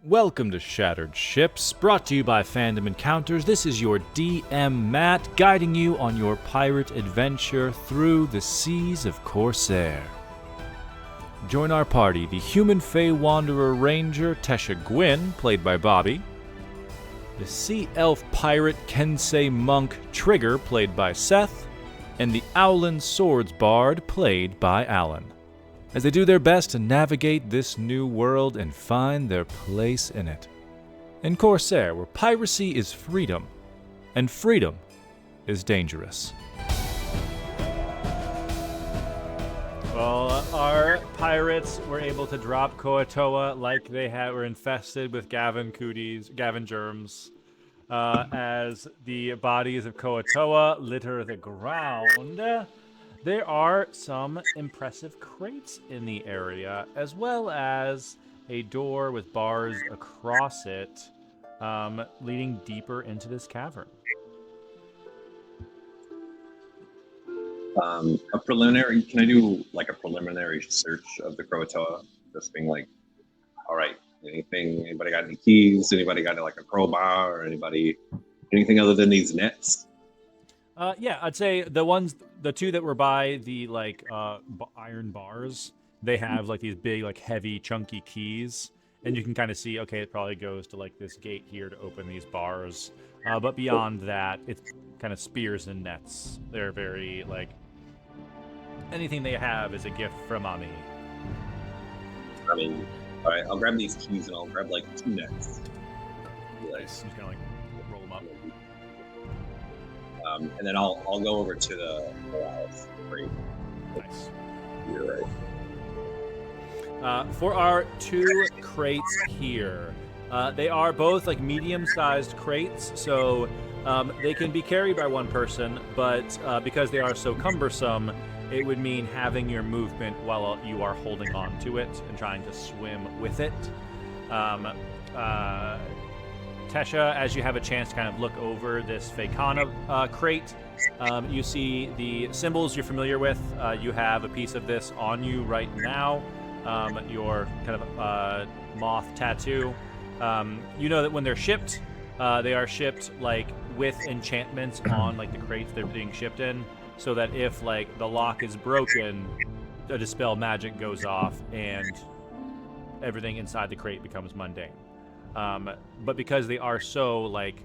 Welcome to Shattered Ships, brought to you by Fandom Encounters. This is your DM Matt, guiding you on your pirate adventure through the seas of Corsair. Join our party, the Human Fey Wanderer Ranger Tesha Gwyn, played by Bobby, the Sea Elf Pirate Kensei Monk Trigger, played by Seth, and the Owlin Swords Bard, played by Alan, as they do their best to navigate this new world and find their place in it. In Corsair, where piracy is freedom, and freedom is dangerous. Well, our pirates were able to drop Kou-Tua like they were infested with Gavin germs. As the bodies of Kou-Tua litter the ground, there are some impressive crates in the area, as well as a door with bars across it, leading deeper into this cavern. A preliminary, can I do like a preliminary search of the Kou-Tua? Just being like, all right, anybody got any keys? Anybody got like a crowbar or anything other than these nets? Yeah, I'd say the two that were by the iron bars, they have like these big, like heavy, chunky keys, and you can kind of see, okay, it probably goes to like this gate here to open these bars. But beyond that, it's kind of spears and nets. They're very like anything they have is a gift from Ami. I mean, all right, I'll grab these keys and I'll grab like 2 nets. Nice. I'm just gonna like roll them up. And then I'll go over to the Morales. Nice. You're right. For our 2 crates here, they are both like medium-sized crates, so they can be carried by one person, but because they are so cumbersome, it would mean having your movement while you are holding on to it and trying to swim with it. Tesha, as you have a chance to kind of look over this Fakana crate, you see the symbols you're familiar with. You have a piece of this on you right now, your kind of moth tattoo. You know that when they're shipped, they are shipped like with enchantments on like the crates they're being shipped in, so that if like the lock is broken, a dispel magic goes off and everything inside the crate becomes mundane. But because they are so like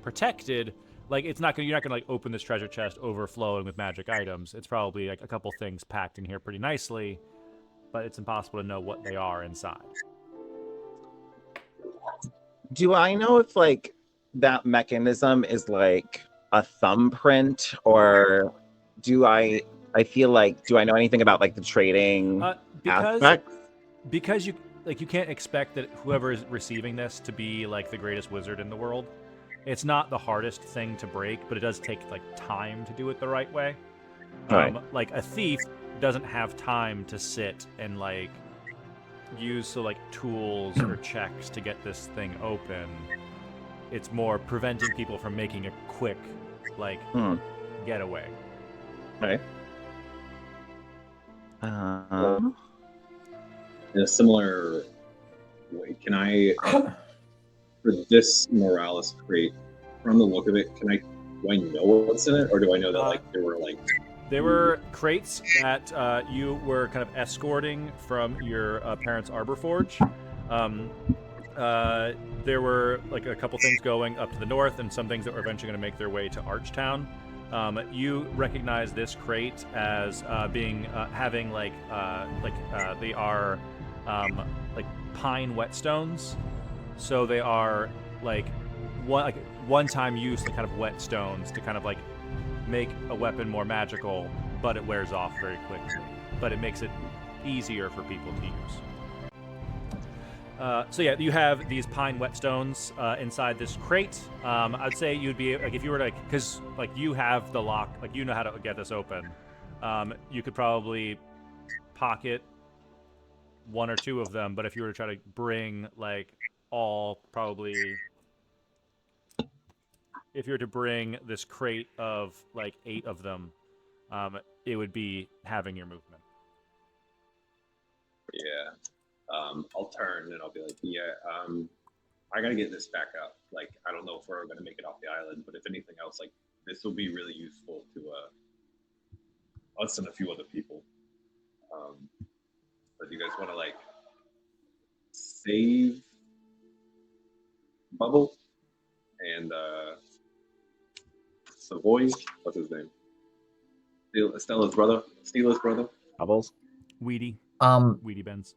protected, like you're not gonna like open this treasure chest overflowing with magic items. It's probably like a couple things packed in here pretty nicely, but it's impossible to know what they are inside. Do I know if like that mechanism is like a thumbprint, or do I feel like, do I know anything about like the trading aspect? Because you can't expect that whoever is receiving this to be like the greatest wizard in the world. It's not the hardest thing to break, but it does take like time to do it the right way. Right. Like a thief doesn't have time to sit and like use like tools or checks to get this thing open. It's more preventing people from making a quick like getaway. Right. In a similar way, can I, for this Morales crate, from the look of it, do I know what's in it, or do I know that there were crates that you were kind of escorting from your parents' arbor forge. There were like a couple things going up to the north, and some things that were eventually going to make their way to Archtown. You recognize this crate as being having they are like pine whetstones, so they are like one-time use, like kind of whetstones to kind of like make a weapon more magical, but it wears off very quickly. But it makes it easier for people to use. So yeah, you have these pine whetstones inside this crate. I'd say you'd be like, if you were to, because like you have the lock, like you know how to get this open. You could probably pocket 1 or 2 of them, but if you were to try to bring like if you were to bring this crate of like 8 of them, it would be having your movement. Yeah. I'll turn and I'll be like, yeah, I gotta get this back up. Like, I don't know if we're gonna make it off the island, but if anything else, like, this will be really useful to us and a few other people. But you guys want to like save Bubble and Savoy? What's his name? Stella's brother. Steela's brother. Bubbles. Weedy Benz.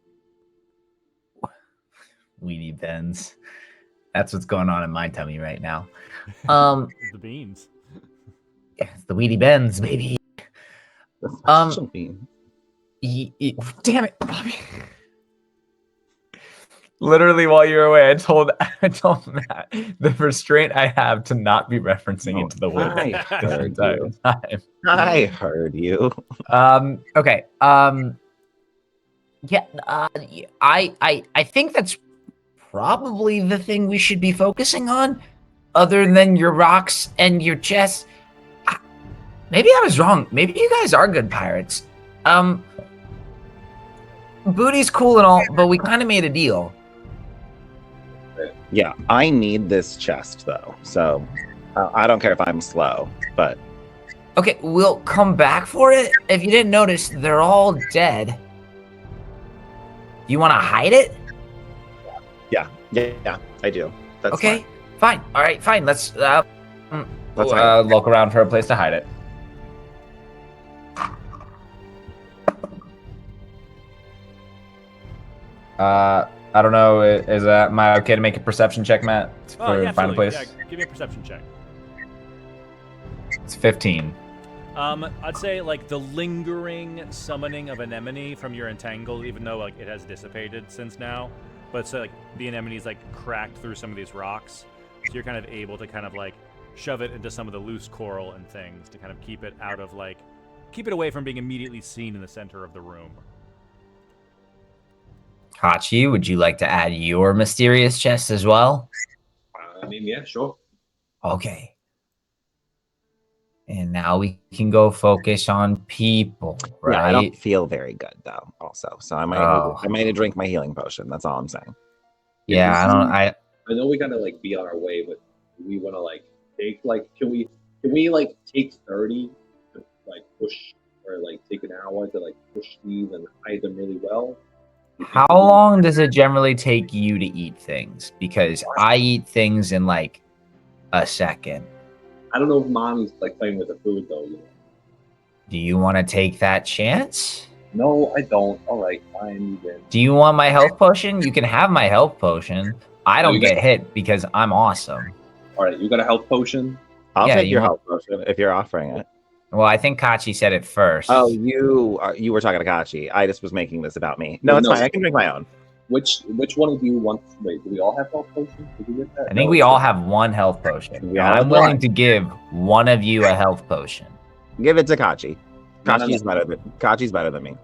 Weedy Benz. That's what's going on in my tummy right now. The beans. Yeah, it's the Weedy Benz, baby. Bean. Damn it, Bobby. Literally, while you were away, I told Matt the restraint I have to not be referencing into the woods I this heard entire you. time. I heard you. Okay. Yeah. I think that's probably the thing we should be focusing on, other than your rocks and your chests. Maybe I was wrong. Maybe you guys are good pirates. Booty's cool and all, but we kind of made a deal. Yeah, I need this chest though, so I don't care if I'm slow, but Okay, we'll come back for it. If you didn't notice, they're all dead. You want to hide it? yeah, I do. That's Okay, fine. All right, fine. Let's Let's hide look around for a place to hide it. I don't know. Is am I okay to make a perception check, Matt, for Yeah, find a place? Yeah, give me a perception check. It's 15. I'd say like the lingering summoning of anemone from your entangle, even though like it has dissipated since now, but so like the anemone's like cracked through some of these rocks, so you're kind of able to kind of like shove it into some of the loose coral and things to kind of keep it out of like keep it away from being immediately seen in the center of the room. Hachi, would you like to add your mysterious chest as well? I mean, yeah, sure. Okay. And now we can go focus on people, right? Yeah, I don't feel very good though. Also, so I might need to drink my healing potion. That's all I'm saying. Yeah, I know we gotta like be on our way, but we want to like take like can we like take 30 to like push or like take an hour to like push these and hide them really well? How long does it generally take you to eat things? Because I eat things in like a second. I don't know if mommy's like playing with the food though. You know? Do you want to take that chance? No, I don't. All right, fine. Then. Do you want my health potion? You can have my health potion. I don't get hit because I'm awesome. All right, you got a health potion? I'll take your health potion if you're offering it. Well, I think Kachi said it first. Oh, you were talking to Kachi. I just was making this about me. No, it's fine. I can drink my own. Which one of you wants? Wait, do we all have health potions? Did you get that? I think we all have one health potion. And I'm willing to give one of you a health potion. Give it to Kachi. Kachi's better than me.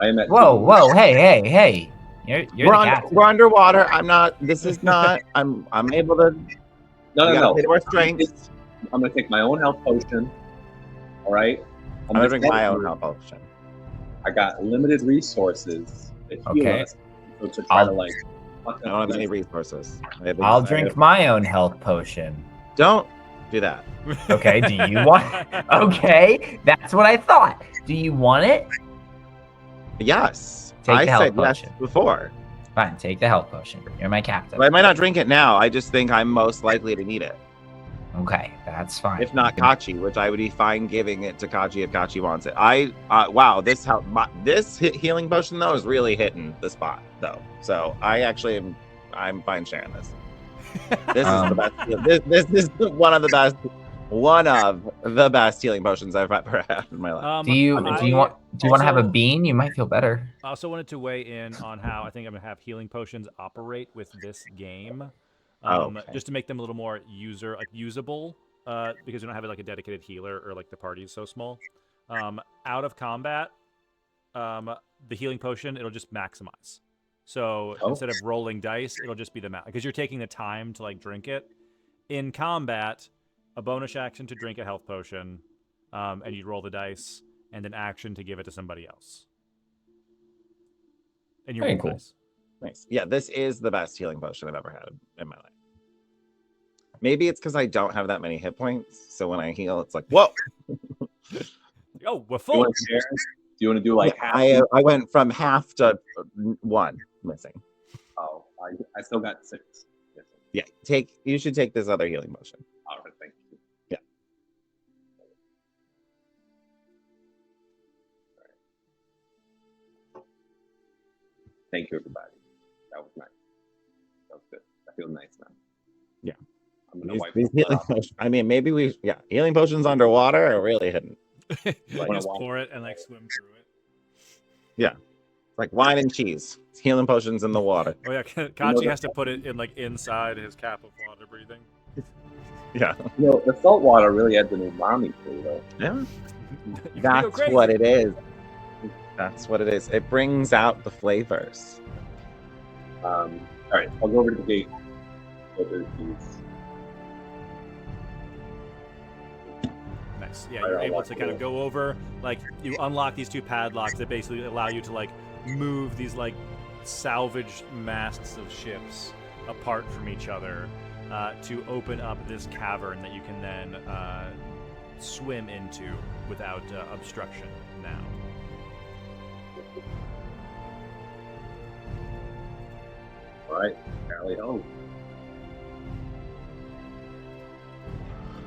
I am at. Whoa! Hey! We're underwater. I'm not. This is not. I'm able to. No. More strength. I'm gonna take my own health potion. All right. I'm gonna drink my own health potion. I got limited resources. Okay. So to try to like. I don't have any resources. I'll drink my own health potion. Don't do that. Okay. Do you want? Okay, that's what I thought. Do you want it? Yes. Take the health potion. Yes before. Fine. Take the health potion. You're my captain. But I might not drink it now. I just think I'm most likely to need it. Okay, that's fine. If not Kachi, which I would be fine giving it to Kachi if Kachi wants it. Wow, this healing potion though is really hitting the spot though. So I'm fine sharing this. This is the best. This is one of the best healing potions I've ever had in my life. Do you want to have a bean? You might feel better. I also wanted to weigh in on how I think I'm gonna have healing potions operate with this game. Just to make them a little more usable, because we don't have like a dedicated healer or like the party is so small. Out of combat, the healing potion it'll just maximize. So instead of rolling dice, it'll just be the max because you're taking the time to like drink it. In combat, a bonus action to drink a health potion, and you'd roll the dice, and an action to give it to somebody else. And you're Very cool. nice. Nice. Yeah, this is the best healing potion I've ever had in my life. Maybe it's because I don't have that many hit points, so when I heal, it's like, whoa. Oh, we're Do you full. want to share? Do you want to do like half? I went from half to 1 missing. Oh, I still got 6. Yeah, you should take this other healing potion. All right, thank you. Yeah. Thank you, everybody. That was nice. That was good. I feel nice now. Yeah. I'm gonna wipe These this healing off. potions, I mean, maybe healing potions underwater are really hidden. You Wanna just walk- pour it and like swim through it. It's like wine and cheese. It's healing potions in the water. Oh yeah, Kachi has to put it in like inside his cap of water breathing. Yeah. You know, the salt water really adds an umami to it, though. Yeah. You can go That's crazy. what it is. That's what it is. It brings out the flavors. All right, I'll go over to the gate. Open these. Nice. Yeah, Right, you're I'll able walk to kind of go over. Like you unlock these 2 padlocks that basically allow you to like move these like salvaged masts of ships apart from each other to open up this cavern that you can then swim into without obstruction now. All right, Carly home.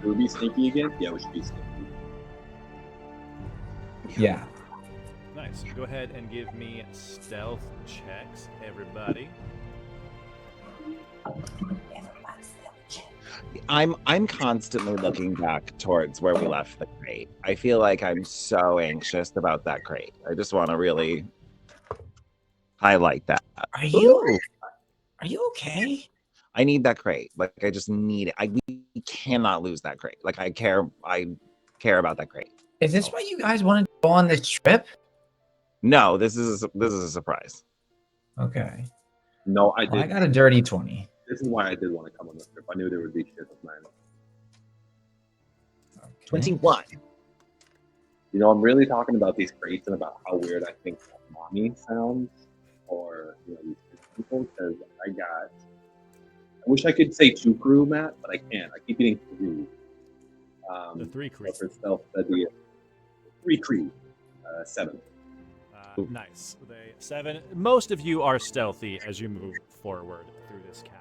Should we be sneaky again? Yeah, we should be sneaky. Yeah. Nice. Go ahead and give me stealth checks, everybody. I'm constantly looking back towards where we left the crate. I feel like I'm so anxious about that crate. I just want to really highlight that. Are you Ooh, okay? I need that crate. Like I just need it. We cannot lose that crate. Like I care about that crate. Is this why you guys wanted to go on this trip? No, this is a surprise. Okay. No, I Well, I did. got a dirty 20. This is why I did want to come on this trip. I knew there would be shit of mine. Okay. 21. You know, I'm really talking about these crates and about how weird I think mommy sounds, or these people, because I wish I could say 2 crew, Matt, but I can't. I keep getting 3. The 3 crew. For stealth, that'd be 3 crew, 7. Nice. With a 7. Most of you are stealthy as you move forward through this cavern.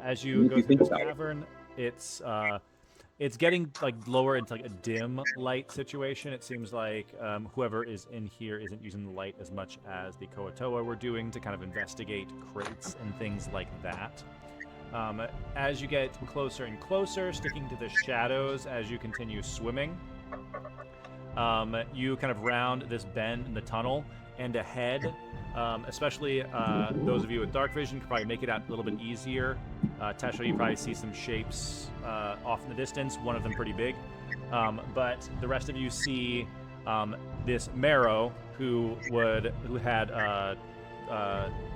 As you If go you through think this about it. cavern, it's getting like lower into like a dim light situation. It seems like whoever is in here isn't using the light as much as the Kou-Tua were doing to kind of investigate crates and things like that. As you get closer and closer, sticking to the shadows as you continue swimming, you kind of round this bend in the tunnel, and ahead, especially those of you with dark vision, can probably make it out a little bit easier. Tesha, you probably see some shapes off in the distance, one of them pretty big. But the rest of you see this Marrow who had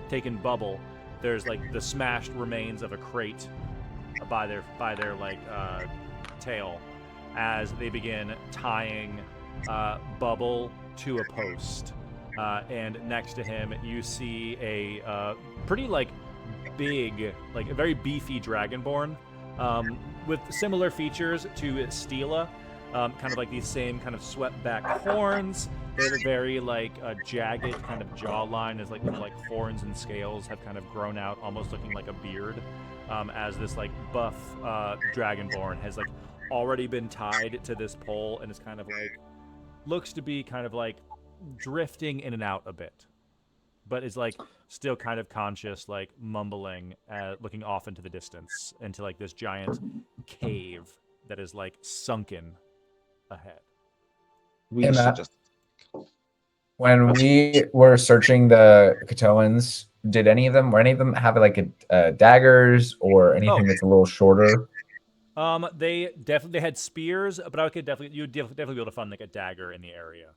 taken Bubble. There's like the smashed remains of a crate by their like tail as they begin tying Bubble to a post. And next to him, you see a pretty like big, like a very beefy dragonborn with similar features to Stela. Kind of like these same kind of swept back horns. They have a very like jagged kind of jawline, as like little like horns and scales have kind of grown out, almost looking like a beard. As this like buff dragonborn has like already been tied to this pole and is kind of like looks to be kind of like drifting in and out a bit, but is like still kind of conscious, like mumbling, looking off into the distance into like this giant cave that is like sunken ahead. We Hey, should Matt. just When we were searching the Katoans, were any of them have like daggers or anything that's a little shorter? They definitely had spears, but you'd definitely be able to find like a dagger in the area.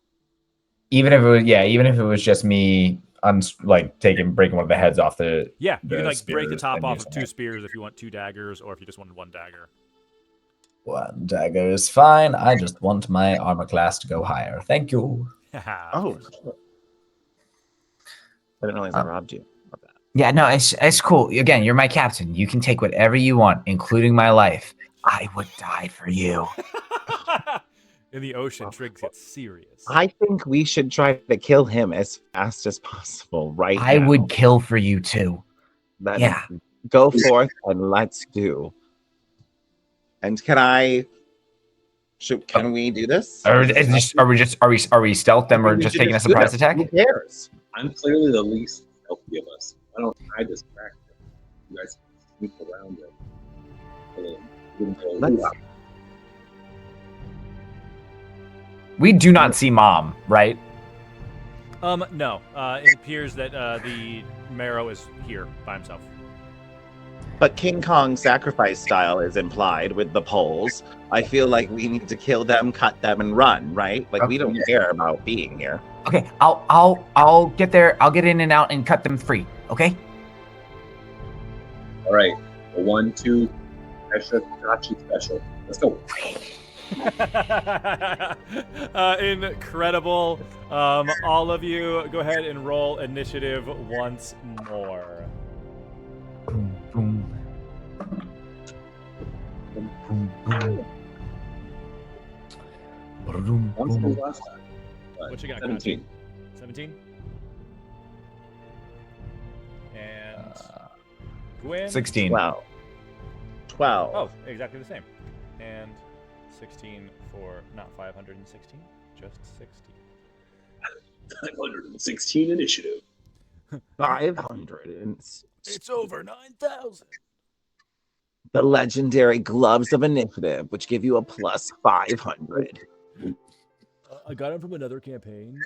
Even if it was just me breaking one of the heads off the Yeah, you the can like break the spears top and off using of 2 it. spears if you want 2 daggers, or if you just wanted 1 dagger. One dagger is fine. I just want my armor class to go higher. Thank you. Oh, I didn't realize I robbed you of that. Yeah, no, it's cool. Again, you're my captain. You can take whatever you want, including my life. I would die for you. In the ocean, Triggs gets serious. I think we should try to kill him as fast as possible right I now. would kill for you too. Then Yeah. go forth and let's do. And can we do this? Are we stealth them I or think we just should taking a just Do surprise this. attack? Who cares? I'm clearly the least healthy of us. Why don't I distract him? You guys sneak around it. Let's- We do not see Mom, right? No. It appears that the Marrow is here by himself. But King Kong sacrifice style is implied with the poles. I feel like we need to kill them, cut them, and run, right? Like we don't care about being here. Okay, I'll get there. I'll get in and out and cut them free. Okay. All right. The 1, 2, extra Kachi special. Let's go. Incredible. All of you, go ahead and roll initiative once more. Boom, boom. Boom, boom. Boom, Once boom. was last time. What you got, 17. 17? And Gwen? 16. 12. Oh, exactly the same. And 16 for not 516, just 16. 516 initiative. 500. It's over 9,000. The legendary gloves of initiative, which give you a plus 500. I got them from another campaign.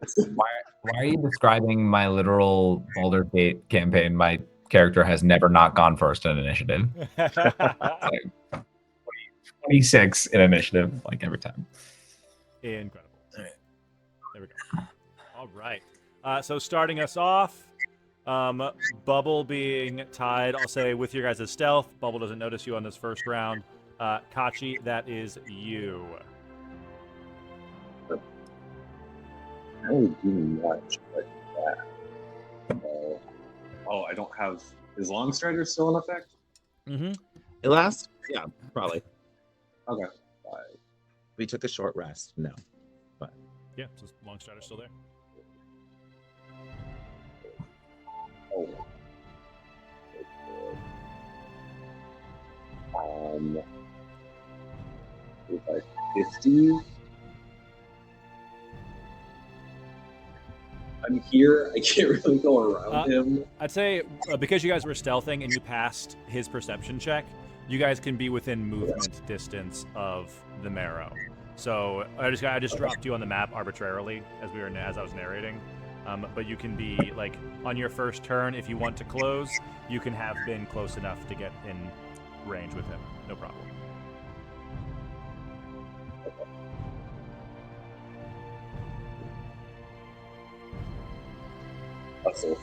Why are you describing my literal Boulder Gate campaign? My character has never not gone first in initiative. Like 26 in initiative, like every time. Incredible. There we go. All right. So starting us off, Bubble being tied, I'll say with your guys' stealth. Bubble doesn't notice you on this first round. Kachi, that is you. I don't do much like that. I don't have. Is Longstrider still in effect? Mm-hmm. It lasts? Yeah, probably. Okay. We took a short rest. No. Yeah, so Longstrider's still there. Oh. If I 50. I'm here. I can't really go around him. I'd say because you guys were stealthing and you passed his perception check, you guys can be within movement distance of the Marrow. So I just dropped you on the map arbitrarily as I was narrating. But you can be like on your first turn if you want to close, you can have been close enough to get in range with him. No problem. So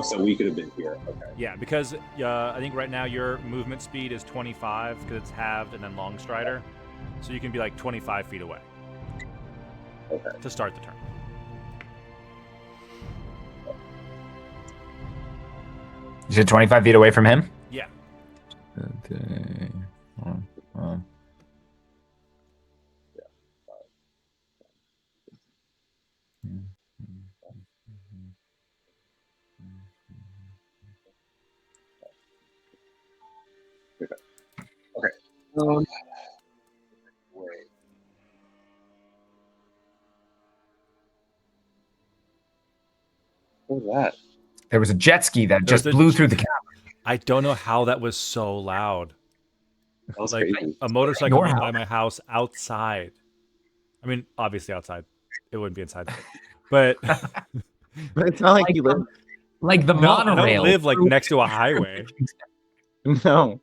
so we could have been here. Okay. Yeah, because I think right now your movement speed is 25 because it's halved and then long strider, so you can be like 25 feet away. Okay. To start the turn. You said 25 feet away from him? Yeah. Okay. Okay. Wait. What was that? There was a jet ski that just blew through the cabin. I don't know how that was so loud. That was Like crazy. a motorcycle Your went house. by my house outside. I mean, obviously outside. It wouldn't be inside. But But it's not like you live. Like the no, I monorail. don't live like next to a highway. No.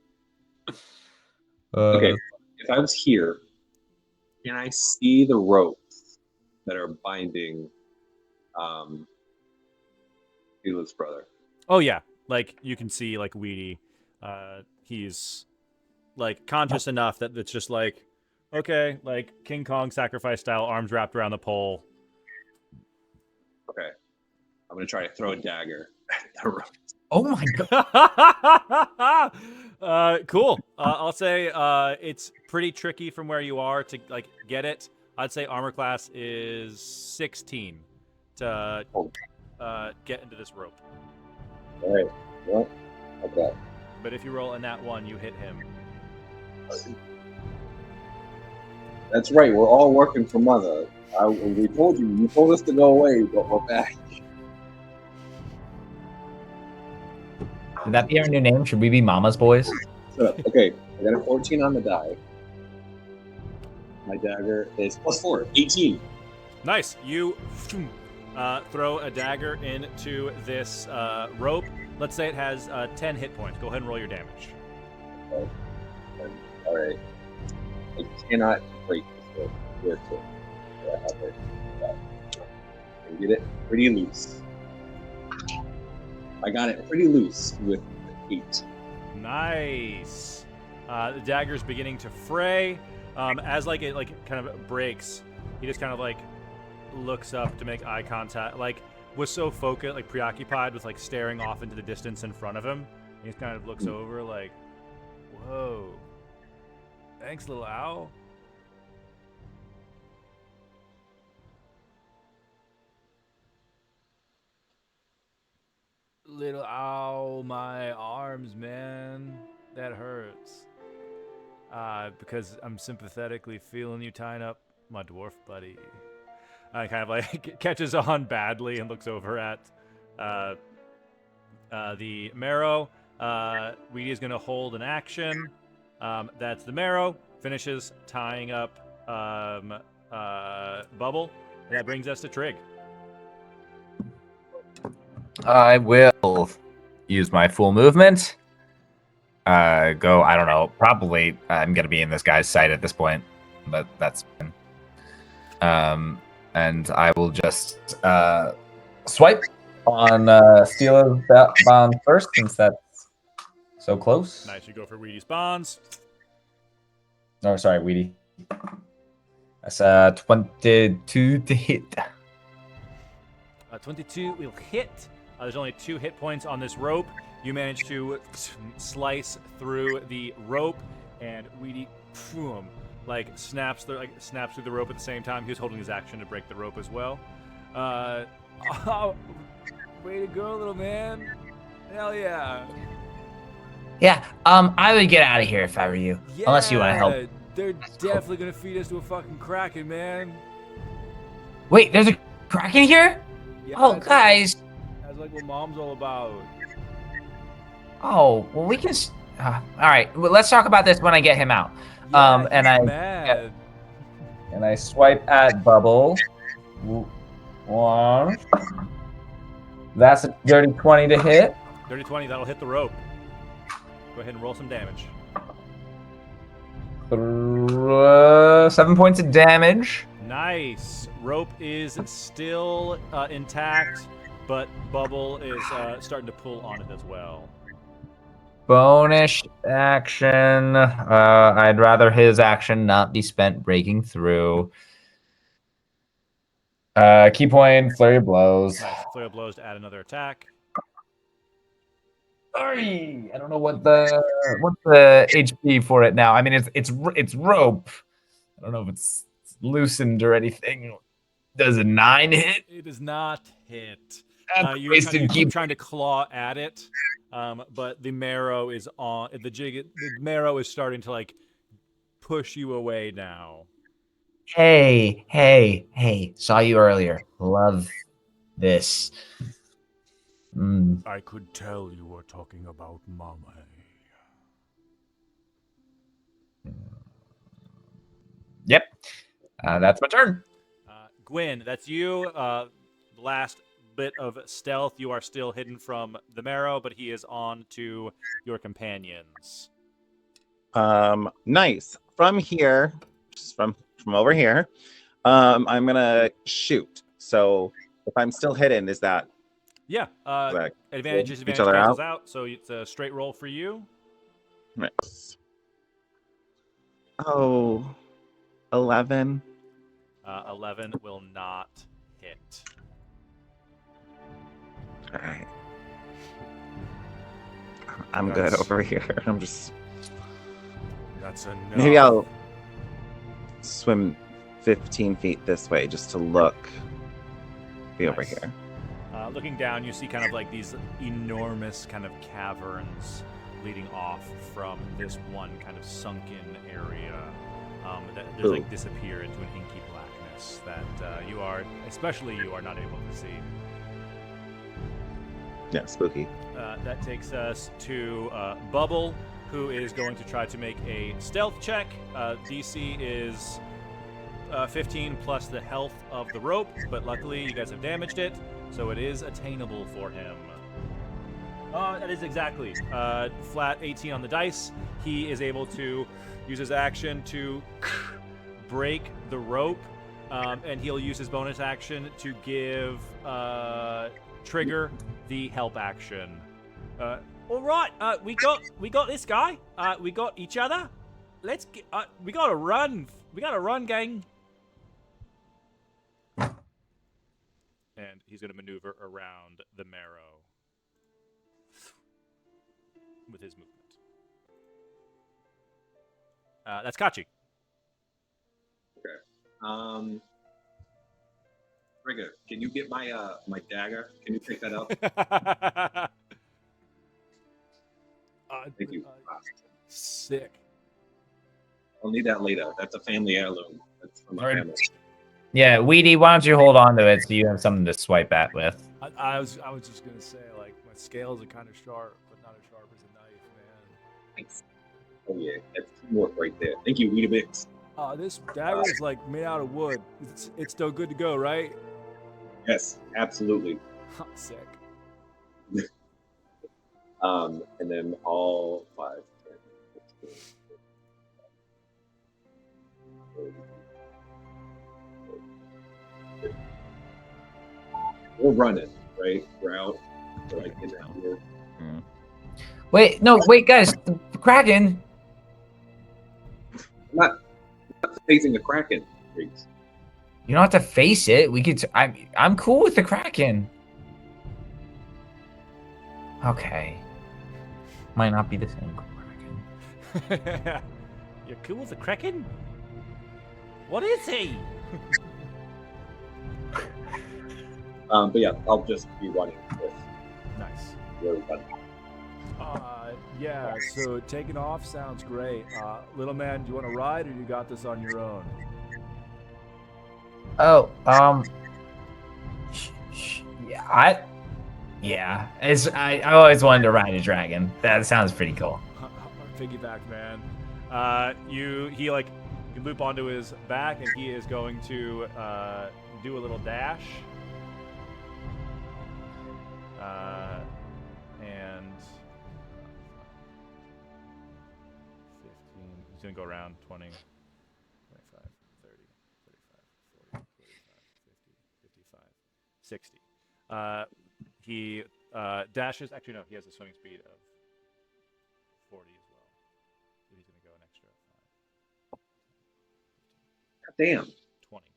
Okay. If I was here, can I see the ropes that are binding Eula's brother? Oh yeah, like you can see like Weedy, he's like conscious enough that it's just like, okay, like King Kong sacrifice style, arms wrapped around the pole. I'm gonna try to throw a dagger at the rope. Oh my god. Cool. I'll say it's pretty tricky from where you are to like get it. I'd say armor class is 16 to get into this rope. All right. Well, okay. But if you roll a nat 1, you hit him. That's right. We're all working for Mother. We told you. You told us to go away, but we're back. Would that be our new name? Should we be Mama's Boys? Okay, I got a 14 on the die. My dagger is +4, 18. Nice. You throw a dagger into this rope. Let's say it has 10 hit points. Go ahead and roll your damage. Okay. All right. I cannot break this rope. Where to? I have it. I get it pretty loose. I got it pretty loose with 8. Nice. The dagger's beginning to fray. As like it kind of breaks, he just kind of like looks up to make eye contact. Like was so focused, like preoccupied with like staring off into the distance in front of him. He just kind of looks over like, "Whoa, thanks, little owl." Little ow, my arms, man. That hurts. Because I'm sympathetically feeling you tying up my dwarf buddy. Kind of like catches on badly and looks over at the marrow. Weedy is going to hold an action. That's the marrow. Finishes tying up Bubble. And that brings us to Trig. I will use my full movement. Go, I don't know, probably I'm going to be in this guy's sight at this point, but that's fine. And I will just swipe on Steel of Bond first, since that's so close. Nice, you go for Weedy's bonds. No, sorry, Weedy. That's 22 to hit. 22 will hit. There's only 2 hit points on this rope. You manage to slice through the rope, and Weedy, boom, like snaps through the rope at the same time. He was holding his action to break the rope as well. Oh, way to go, little man! Hell yeah! Yeah, I would get out of here if I were you. Yeah, Unless you want to help. They're definitely gonna feed us to a fucking kraken, man. Wait, there's a kraken here? Yeah, Oh, guys. That's like what Mom's all about. Oh, well, we can. All right, well, let's talk about this when I get him out. Yeah, and he's mad. And I swipe at Bubble. 1. That's a dirty 20 to hit. Dirty 20, that'll hit the rope. Go ahead and roll some damage. 7 points of damage. Nice. Rope is still intact, but Bubble is starting to pull on it as well. Bonus action. I'd rather his action not be spent breaking through. Key point, flurry of blows. Nice. Flurry of blows to add another attack. Sorry, I don't know what's the HP for it now. I mean, it's rope. I don't know if it's loosened or anything. Does a 9 hit? It does not hit. You keep trying to claw at it, but the marrow is on. The marrow is starting to like push you away now. Hey! Saw you earlier. Love this. I could tell you were talking about Mama. Yep. That's my turn. Gwyn, that's you. Last bit of stealth. You are still hidden from the marrow, but he is on to your companions. Nice. From here, just from over here, I'm gonna shoot. So if I'm still hidden, is that? Yeah. Advantage, disadvantage each other cancels out, so it's a straight roll for you. Nice. Oh, 11. 11 will not hit. All right. I'm good That's- over here. I'm just. That's enough. Maybe I'll swim 15 feet this way just to look. Be over Nice. here. Looking down, you see kind of like these enormous kind of caverns leading off from this one kind of sunken area that there's like disappear into an inky blackness that you are not able to see. Yeah, spooky. That takes us to Bubble, who is going to try to make a stealth check. DC is 15 plus the health of the rope, but luckily you guys have damaged it, so it is attainable for him. That is exactly flat 18 on the dice. He is able to use his action to break the rope, and he'll use his bonus action to give Trigger the help action. All right, we got this guy. We got each other. Let's get. We gotta run. We gotta run, gang. And he's gonna maneuver around the marrow with his movement. That's Kachi. Okay. Trigger, can you get my my dagger? Can you pick that up? Thank you. Sick. I'll need that later. That's a family heirloom. That's from my Alright. family. Yeah, Weedy, why don't you hold on to it so you have something to swipe at with? I was just gonna say, like, my scales are kind of sharp, but not as sharp as a knife, man. Thanks. Oh yeah, that's teamwork right there. Thank you, Weetabix. This dagger is like made out of wood. It's still good to go, right? Yes, absolutely. Sick. And then all 5, 10, 15, 30. We're running, right? We're out. We're like in here. Wait, guys, the Kraken. I'm not facing the Kraken, freaks. You don't have to face it. We could. I'm cool with the Kraken. Okay. Might not be the same Kraken. You're cool with the Kraken? What is he? But yeah, I'll just be running with Nice. where we're running. Yeah, so taking off sounds great. Little man, do you want to ride or you got this on your own? Oh, yeah. I always wanted to ride a dragon. That sounds pretty cool. Piggyback, man. He you loop onto his back and he is going to do a little dash. And 15. He's going to go around 20, 25, 30, 35, 40, 45, 50, 55, 60. He dashes. Actually, no, he has a swimming speed of 40 as well. So he's going to go an extra 5. Damn. 20.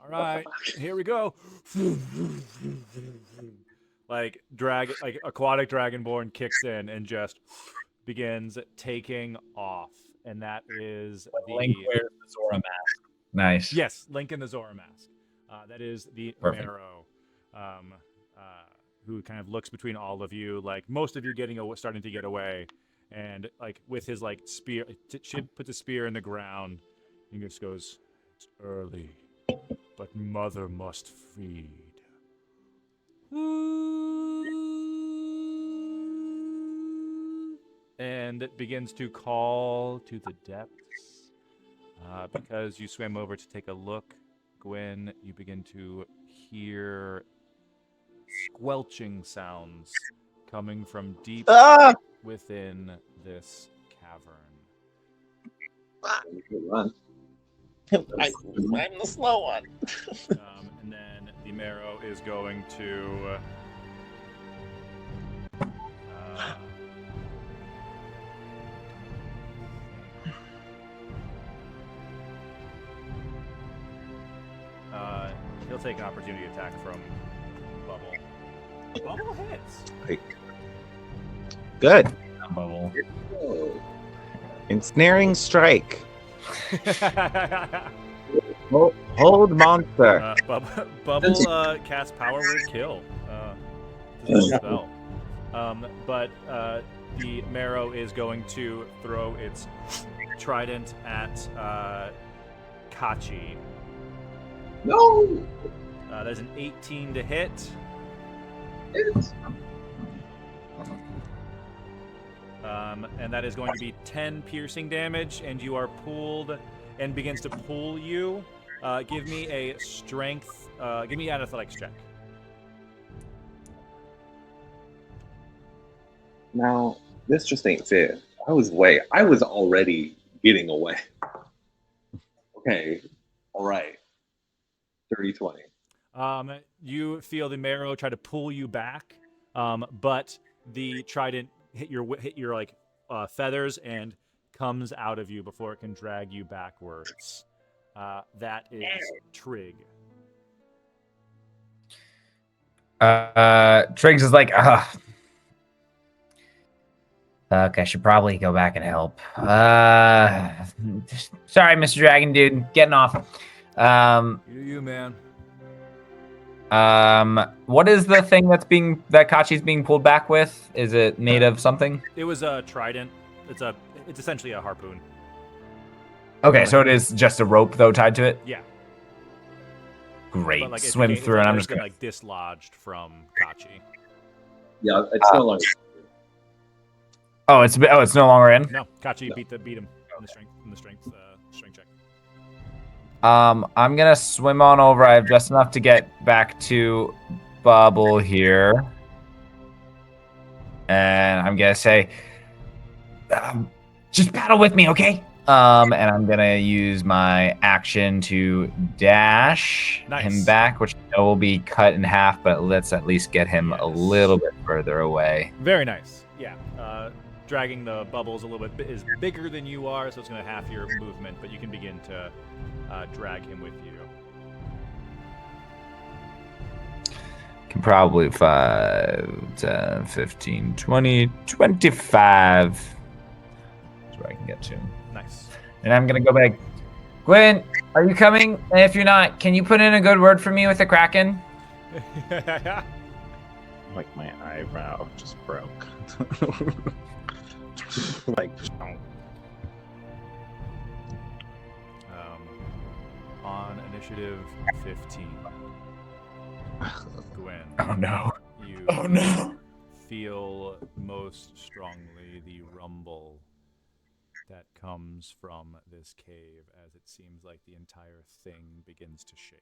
All right, here we go. Like aquatic dragonborn kicks in and just begins taking off, and that is Link wears the Zora mask. Nice. Yes, Link in the Zora mask. That is the Perfect. Marrow, who kind of looks between all of you, like most of you starting to get away, and like with his like spear, puts the spear in the ground, and just goes, "It's early, but mother must feed." And it begins to call to the depths. Because you swam over to take a look, Gwen, you begin to hear squelching sounds coming from deep within this cavern. Run. I'm the slow one. And then the Marrow is going to he'll take an opportunity attack from Bubble hits. Good. Bubble. Oh. Ensnaring strike. Hold monster. Bubble casts Power Word Kill. This is a spell. But the Marrow is going to throw its trident at Kachi. No. That's an 18 to hit. And that is going to be 10 piercing damage, and you are pulled and begins to pull you. Give me a strength. Give me an athletics check. Now, this just ain't fair. I was already getting away. Okay. All right. 30-20. You feel the Marrow try to pull you back, but the trident hit your like feathers and comes out of you before it can drag you backwards. That is Trig. Triggs is like, okay, I should probably go back and help. Sorry, Mr. Dragon Dude, getting off. You man. What is the thing that Kachi's being pulled back with? Is it made of something? It was a trident. It's essentially a harpoon. Okay, so it is just a rope though tied to it. Yeah. Great. But, like, Swim through, and I'm just been gonna dislodged from Kachi. Yeah, it's no longer. Oh, it's no longer in. No, Kachi beat him in the strength check. I'm gonna swim on over. I have just enough to get back to Bubble here, and I'm gonna say, just paddle with me, okay? And I'm gonna use my action to dash him back, which I know will be cut in half, but let's at least get him a little bit further away. Very nice. Yeah. Dragging the bubbles a little bit is bigger than you are, so it's going to half your movement, but you can begin to drag him with you. Can probably 5, 10, 15, 20, 25. That's where I can get to. Nice. And I'm going to go back. Gwen, are you coming? And if you're not, can you put in a good word for me with the Kraken? Like my eyebrow just broke. Like, on initiative 15, Gwen. Oh no. You Oh no. feel most strongly the rumble that comes from this cave as it seems like the entire thing begins to shake.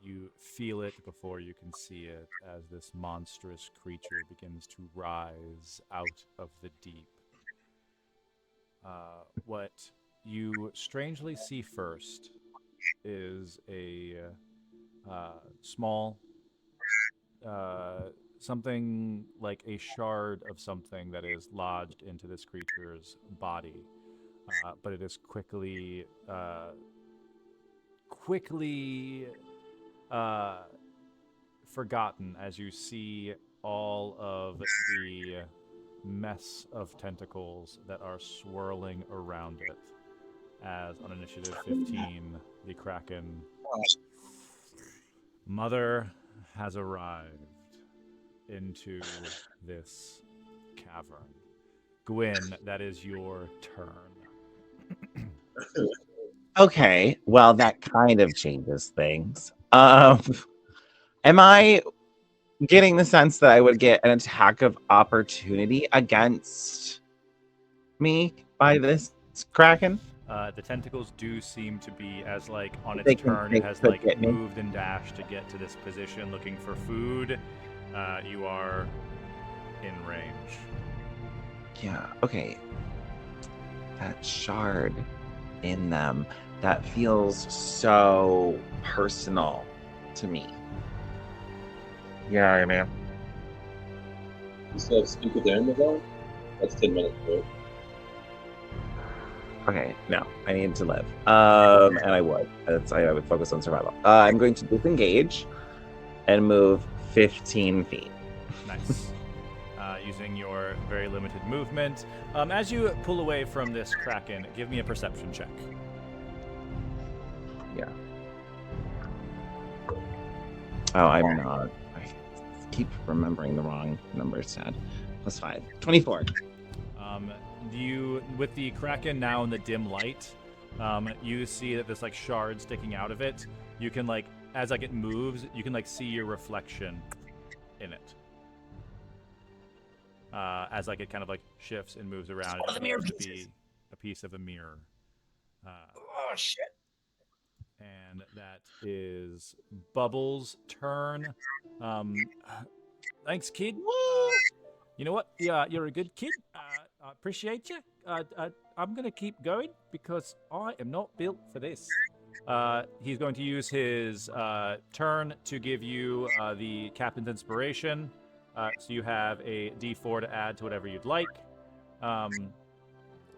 You feel it before you can see it as this monstrous creature begins to rise out of the deep. What you strangely see first is a small, something like a shard of something that is lodged into this creature's body, but it is quickly forgotten as you see all of the mess of tentacles that are swirling around it. As on initiative 15, the Kraken Mother has arrived into this cavern. Gwyn, that is your turn. okay, well, that kind of changes things. Am I getting the sense that I would get an attack of opportunity against me by this Kraken? The tentacles do seem to be, as like on They its can- turn, they it has could like get me. moved and dashed to get to this position looking for food. You are in range. Yeah, okay. That shard in them, that feels so personal to me. Yeah, I mean. You still have speak with Aaron though? That's 10 minutes, right? Okay, no, I need to live. And I would. I would focus on survival. I'm going to disengage and move 15 feet. Nice. Using your very limited movement. As you pull away from this kraken, give me a perception check. Yeah. Oh, I'm not. I keep remembering the wrong number. Sad. +5. 24. You, with the kraken now in the dim light, you see that there's like shards sticking out of it. You can like, as like it moves, you can like see your reflection in it. As like it kind of like shifts and moves around. One of the It mirror appears to pieces. be a piece of a mirror. Oh shit! And that is Bubbles' turn. Thanks, kid. You know what? Yeah, you're a good kid. I appreciate you. I'm gonna keep going because I am not built for this. He's going to use his turn to give you the captain's inspiration. So you have a D4 to add to whatever you'd like.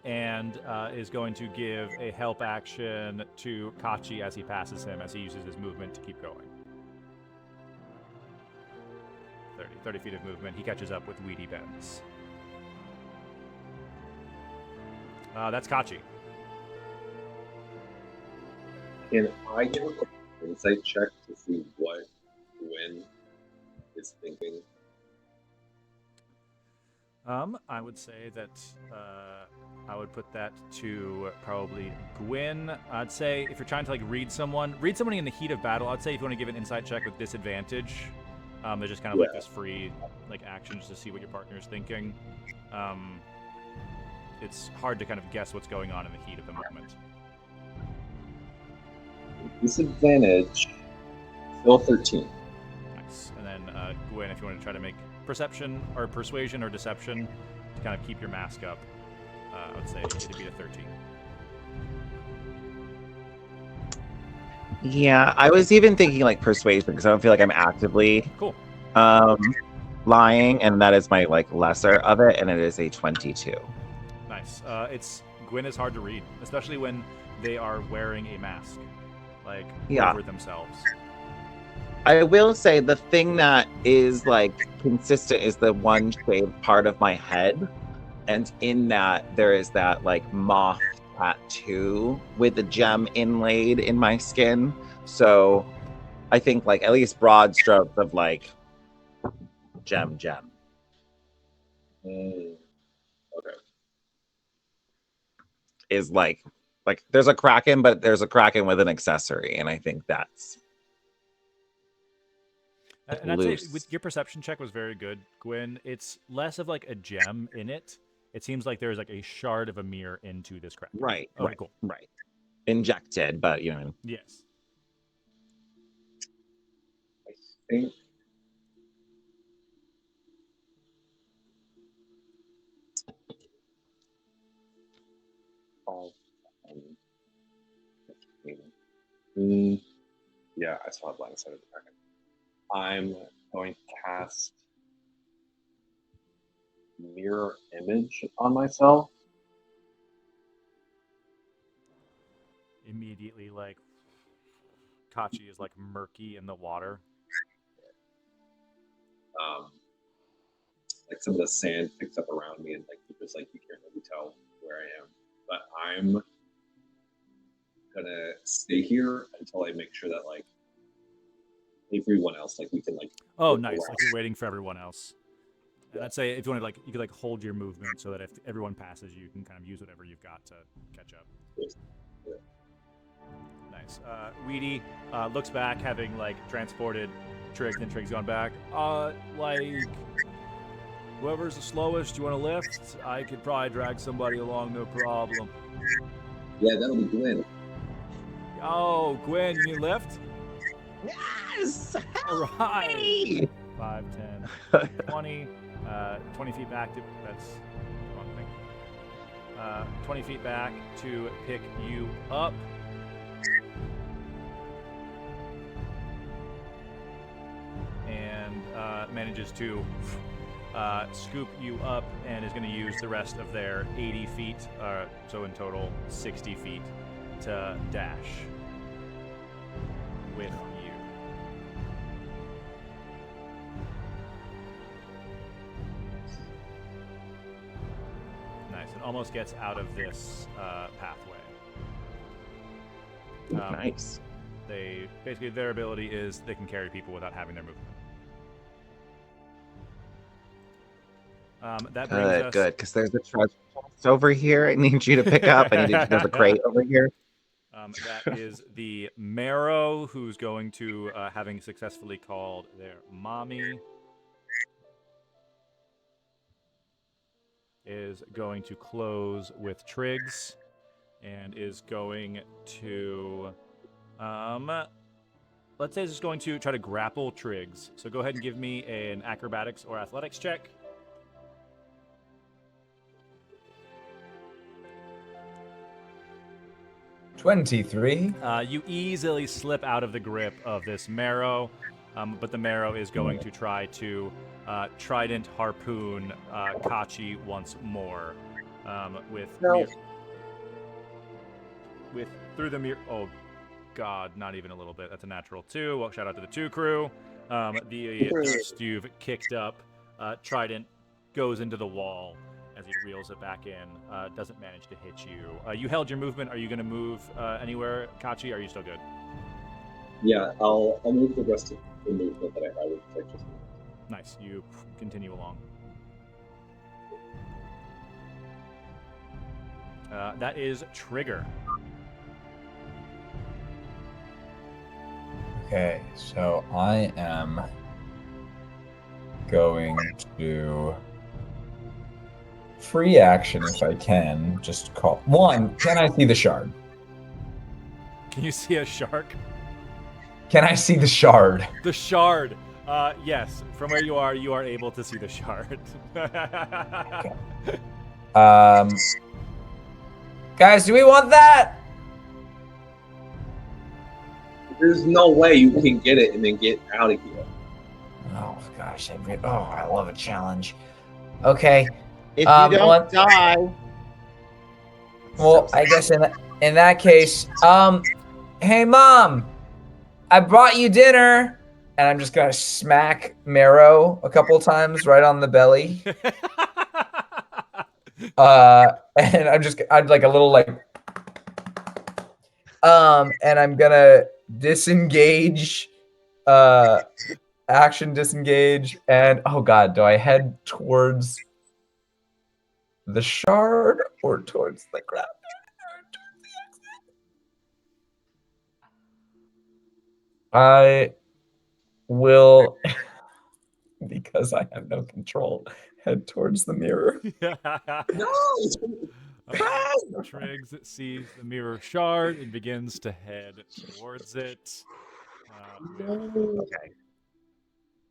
And is going to give a help action to Kachi as he passes him, as he uses his movement to keep going. 30 feet of movement. He catches up with Weedy Bends. That's Kachi. Can I give an insight check to see what Gwen is thinking? I would say that I would put that to probably Gwyn. I'd say if you're trying to like read someone in the heat of battle. I'd say if you want to give an insight check with disadvantage, there's just kind of like this free like action just to see what your partner is thinking. It's hard to kind of guess what's going on in the heat of the moment. Disadvantage, still 13. Nice. And then Gwyn, if you want to try to make perception or persuasion or deception to kind of keep your mask up, I would say it'd be a 13. Yeah, I was even thinking like persuasion because I don't feel like I'm actively Cool. lying, and that is my like lesser of it, and it is a 22. Nice. Gwyn is hard to read, especially when they are wearing a mask, like over themselves. I will say the thing that is like consistent is the one shaved part of my head, and in that there is that like moth tattoo with a gem inlaid in my skin. So I think like at least broad strokes of like gem. Okay. Is like there's a kraken, but there's a kraken with an accessory, and I think that's. And I'd say with your perception check was very good, Gwyn. It's less of like a gem in it. It seems like there's like a shard of a mirror into this kraken. Right. Okay, cool. Right. Injected, but you know. Yes. I think yeah, I saw a blind side of the dragon. I'm going to cast mirror image on myself. Immediately, like Kachi is like murky in the water. Like some of the sand picks up around me, and like you can't really tell where I am. But I'm gonna stay here until I make sure that like everyone else, like we can like. Oh, nice! Like you're waiting for everyone else. And I'd say if you want to like, you could like hold your movement so that if everyone passes you, can kind of use whatever you've got to catch up. Yeah. Nice. Weedy looks back, having like transported Triggs, and Triggs gone back. Like whoever's the slowest, you want to lift? I could probably drag somebody along, no problem. Yeah, that'll be Gwen. Oh, Gwen, you need a lift? Yes. All right. 5, 10, 20. 20 feet back to that's the wrong thing. 20 feet back to pick you up. And manages to scoop you up and is going to use the rest of their 80 feet, so in total 60 feet, to dash with you. almost gets out of this pathway. Nice. They basically, their ability is they can carry people without having their movement. That brings us... Good, because there's a treasure chest over here I need you to pick up. There's a crate over here. That is the Marrow, who's going to, having successfully called their mommy, is going to close with Triggs, and is going to, let's say it's just going to try to grapple Triggs. So go ahead and give me an acrobatics or athletics check. $23. You easily slip out of the grip of this Marrow, but the Marrow is going to try to trident harpoon Kachi once more with through the mirror. Oh God, not even a little bit. That's a natural 2. Well, shout out to the 2 crew. The first you've kicked up, trident goes into the wall. As he reels it back in, doesn't manage to hit you. You held your movement. Are you going to move anywhere, Kachi? Are you still good? Yeah, I'll move the rest of the movement that I would take just. Nice. You continue along. That is Trigger. Okay, so I am going to free action if I can. Just call one. Can I see the shard? Can you see a shark? Can I see the shard? The shard. Yes. From where you are able to see the shard. Okay. Guys, do we want that? There's no way you can get it and then get out of here. Oh gosh, I love a challenge. Okay. If you don't die. Well, I guess in that case, hey mom, I brought you dinner, and I'm just gonna smack Marrow a couple times right on the belly. And I'd like a little like, and I'm gonna disengage, action disengage, and oh god, do I head towards the shard or towards the ground? I will, because I have no control, head towards the mirror. No! Triggs sees the mirror shard and begins to head towards it.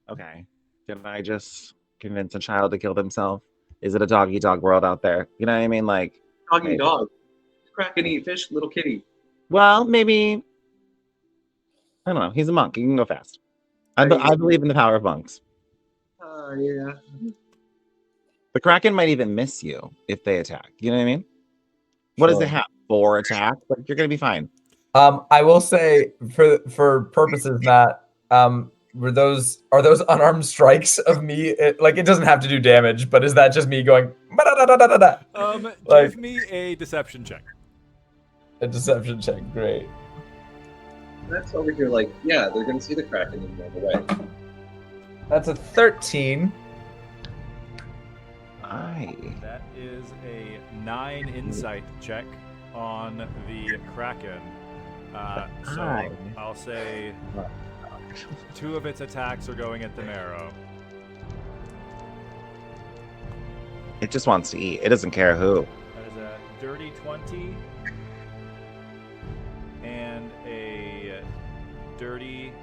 Okay. Can I just convince a child to kill themselves? Is it a dog-eat-dog world out there? You know what I mean? Like, Doggy dog. Crack and eat fish, little kitty. well, maybe. I don't know. He's a monk. He can go fast. I believe in the power of monks. Yeah. The Kraken might even miss you if they attack. You know what I mean? What does it have? 4 attacks? Like, you're gonna be fine. I will say, for purposes that are those unarmed strikes of me? It doesn't have to do damage, but is that just me going? Give me a deception check. A deception check, great. That's over here. Like, yeah, they're gonna see the Kraken and run away. That's a 13. That is a 9 insight check on the Kraken. So I'll say 2 of its attacks are going at the Marrow. It just wants to eat. It doesn't care who. That is a dirty 20 and a dirty...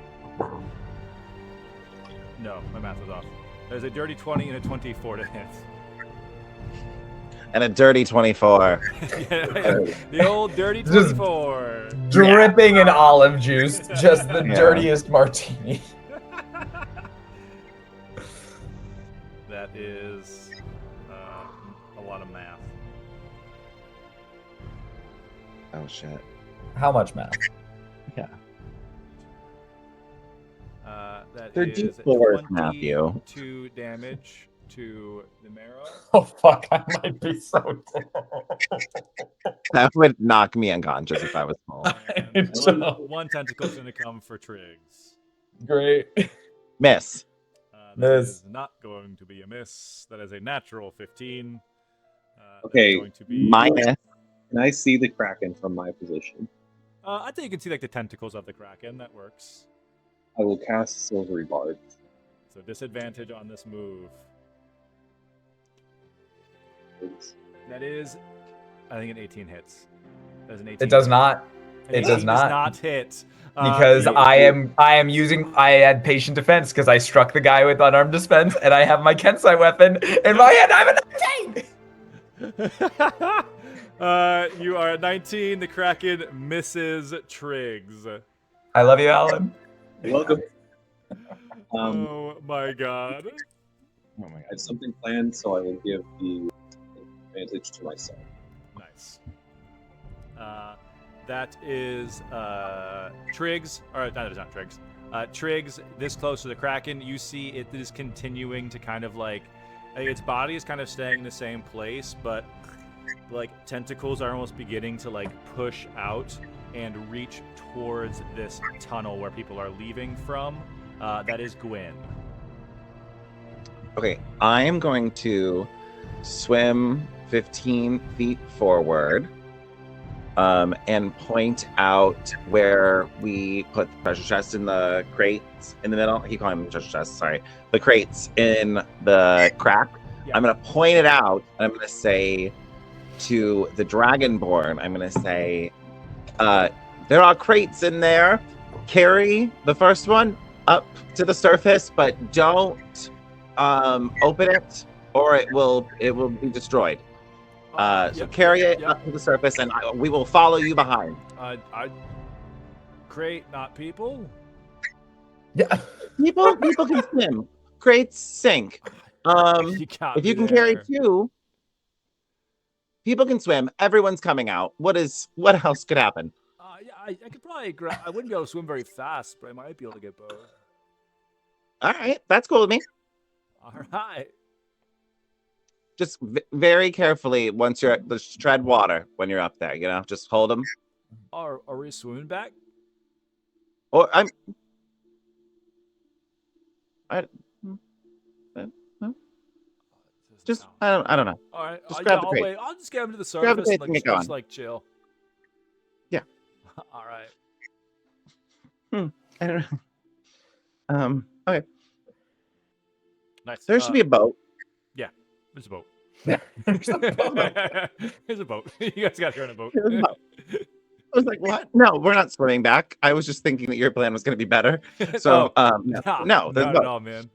No, my math was off. There's a dirty 20 and a 24 to hit. And a dirty 24. The old dirty 24. Dripping in olive juice. Just the dirtiest martini. That is a lot of math. Oh, shit. How much math? Yeah. That They're is D4s, Matthew. 22 damage to the marrow. Oh fuck! I might be so dead. That would knock me unconscious if I was small. And So- one tentacle's going to come for Triggs. Great. Miss. That Miss. is not going to be a miss. That is a natural 15. That Okay, is going to be. Minus. Can I see the Kraken from my position? I think you can see like the tentacles of the Kraken. That works. I will cast Silvery Barb. So disadvantage on this move. That is, I think an 18 hits. That is an 18. It does not. An It 18 does not. hit. Because I had patient defense because I struck the guy with unarmed defense and I have my Kensai weapon in my hand. I'm a 19. You are at 19. The Kraken misses Triggs. I love you, Alan. You're welcome. Oh my god. Oh my I have something planned, so I will give the advantage to myself. Nice. That is Triggs. Or no, that is not Triggs. Triggs, this close to the Kraken, you see it is continuing to kind of like its body is kind of staying in the same place, but like tentacles are almost beginning to like push out and reach towards this tunnel where people are leaving from. That is Gwyn. Okay, I am going to swim 15 feet forward and point out where we put the treasure chest in the crates in the middle. He called them treasure chests, sorry. The crates in the crack. Yeah. I'm going to point it out, and I'm going to say to the Dragonborn, I'm going to say, there are crates in there. Carry the first one up to the surface, but don't open it, or it will be destroyed. So carry it up to the surface, and we will follow you behind. Crate, not people. Yeah. People can swim. Crates sink. If you can carry two, people can swim. Everyone's coming out. What else could happen? Yeah, I could probably grab. I wouldn't be able to swim very fast, but I might be able to get both. All right, that's cool with me. All right. Just very carefully once you're just tread water when you're up there. You know, just hold them. Are we swimming back? Or I don't know. All right. Just grab the I'll crate. wait. I'll just get him to the Grab the surface crate and and like, get just going. like chill. Yeah. All right. I don't know. Okay. Nice. There should be a boat. There's a boat. There's a boat. There's a boat. You guys got here on a boat. There's a boat. I was like, what? No, we're not swimming back. I was just thinking that your plan was going to be better. So, no, there's a boat. no, man.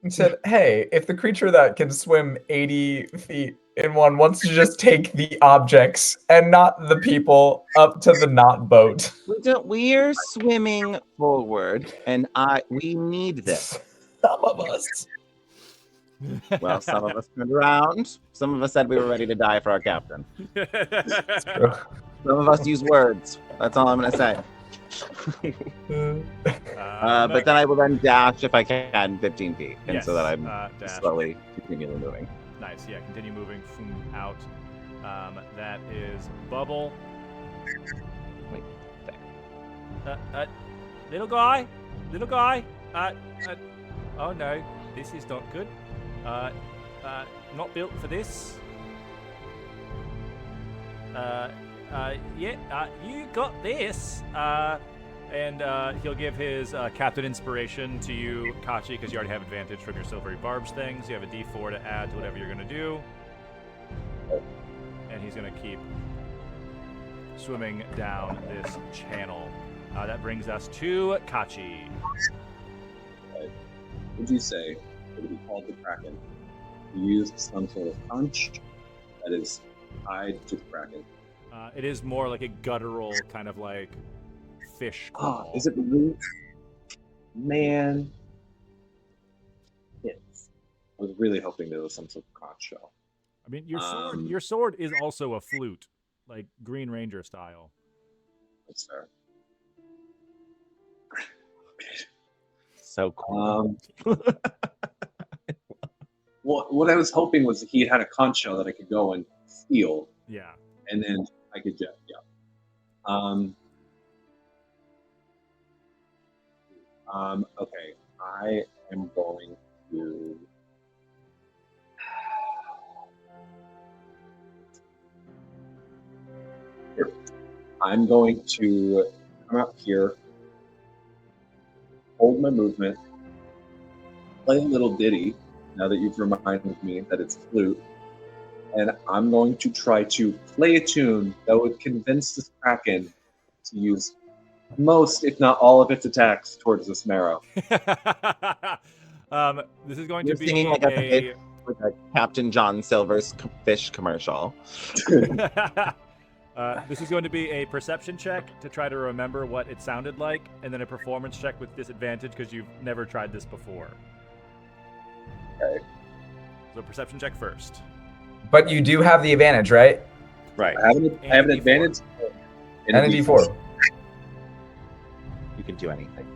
And said, hey, if the creature that can swim 80 feet in one wants to just take the objects and not the people up to the not boat. We're swimming forward, and we need this. Some of us. Well, some of us turned around. Some of us said we were ready to die for our captain. It's true. Some of us use words. That's all I'm going to say. But then I will then dash if I can 15 feet, and so that I'm dash. slowly continually moving. Nice. Yeah, continue moving from out. That is Bubble. Wait, little guy. Oh no, this is not good. Not built for this. You got this. And he'll give his Captain Inspiration to you, Kachi, because you already have advantage from your Silvery Barbs things. You have a D4 to add to whatever you're going to do. And he's going to keep swimming down this channel. That brings us to Kachi. Would you say it would be called the Kraken? You used some sort of punch that is tied to the Kraken. It is more like a guttural kind of like fish call. Is it the root? Man. Yes. I was really hoping there was some sort of conch shell. I mean, your sword is also a flute, like Green Ranger style. That's fair. So cool. Well, what I was hoping was he had a conch shell that I could go and steal, Yeah. and then I could just okay, I am going to. I'm going to come up here, hold my movement, play a little ditty. Now that you've reminded me that it's flute, and I'm going to try to play a tune that would convince this kraken to use most, if not all, of its attacks towards this marrow. This is going You're to be singing like with a Captain John Silver's fish commercial. This is going to be a perception check to try to remember what it sounded like, and then a performance check with disadvantage because you've never tried this before. Okay. So perception check first. But you do have the advantage, right? Right. I have an advantage. And a D4. You can do anything.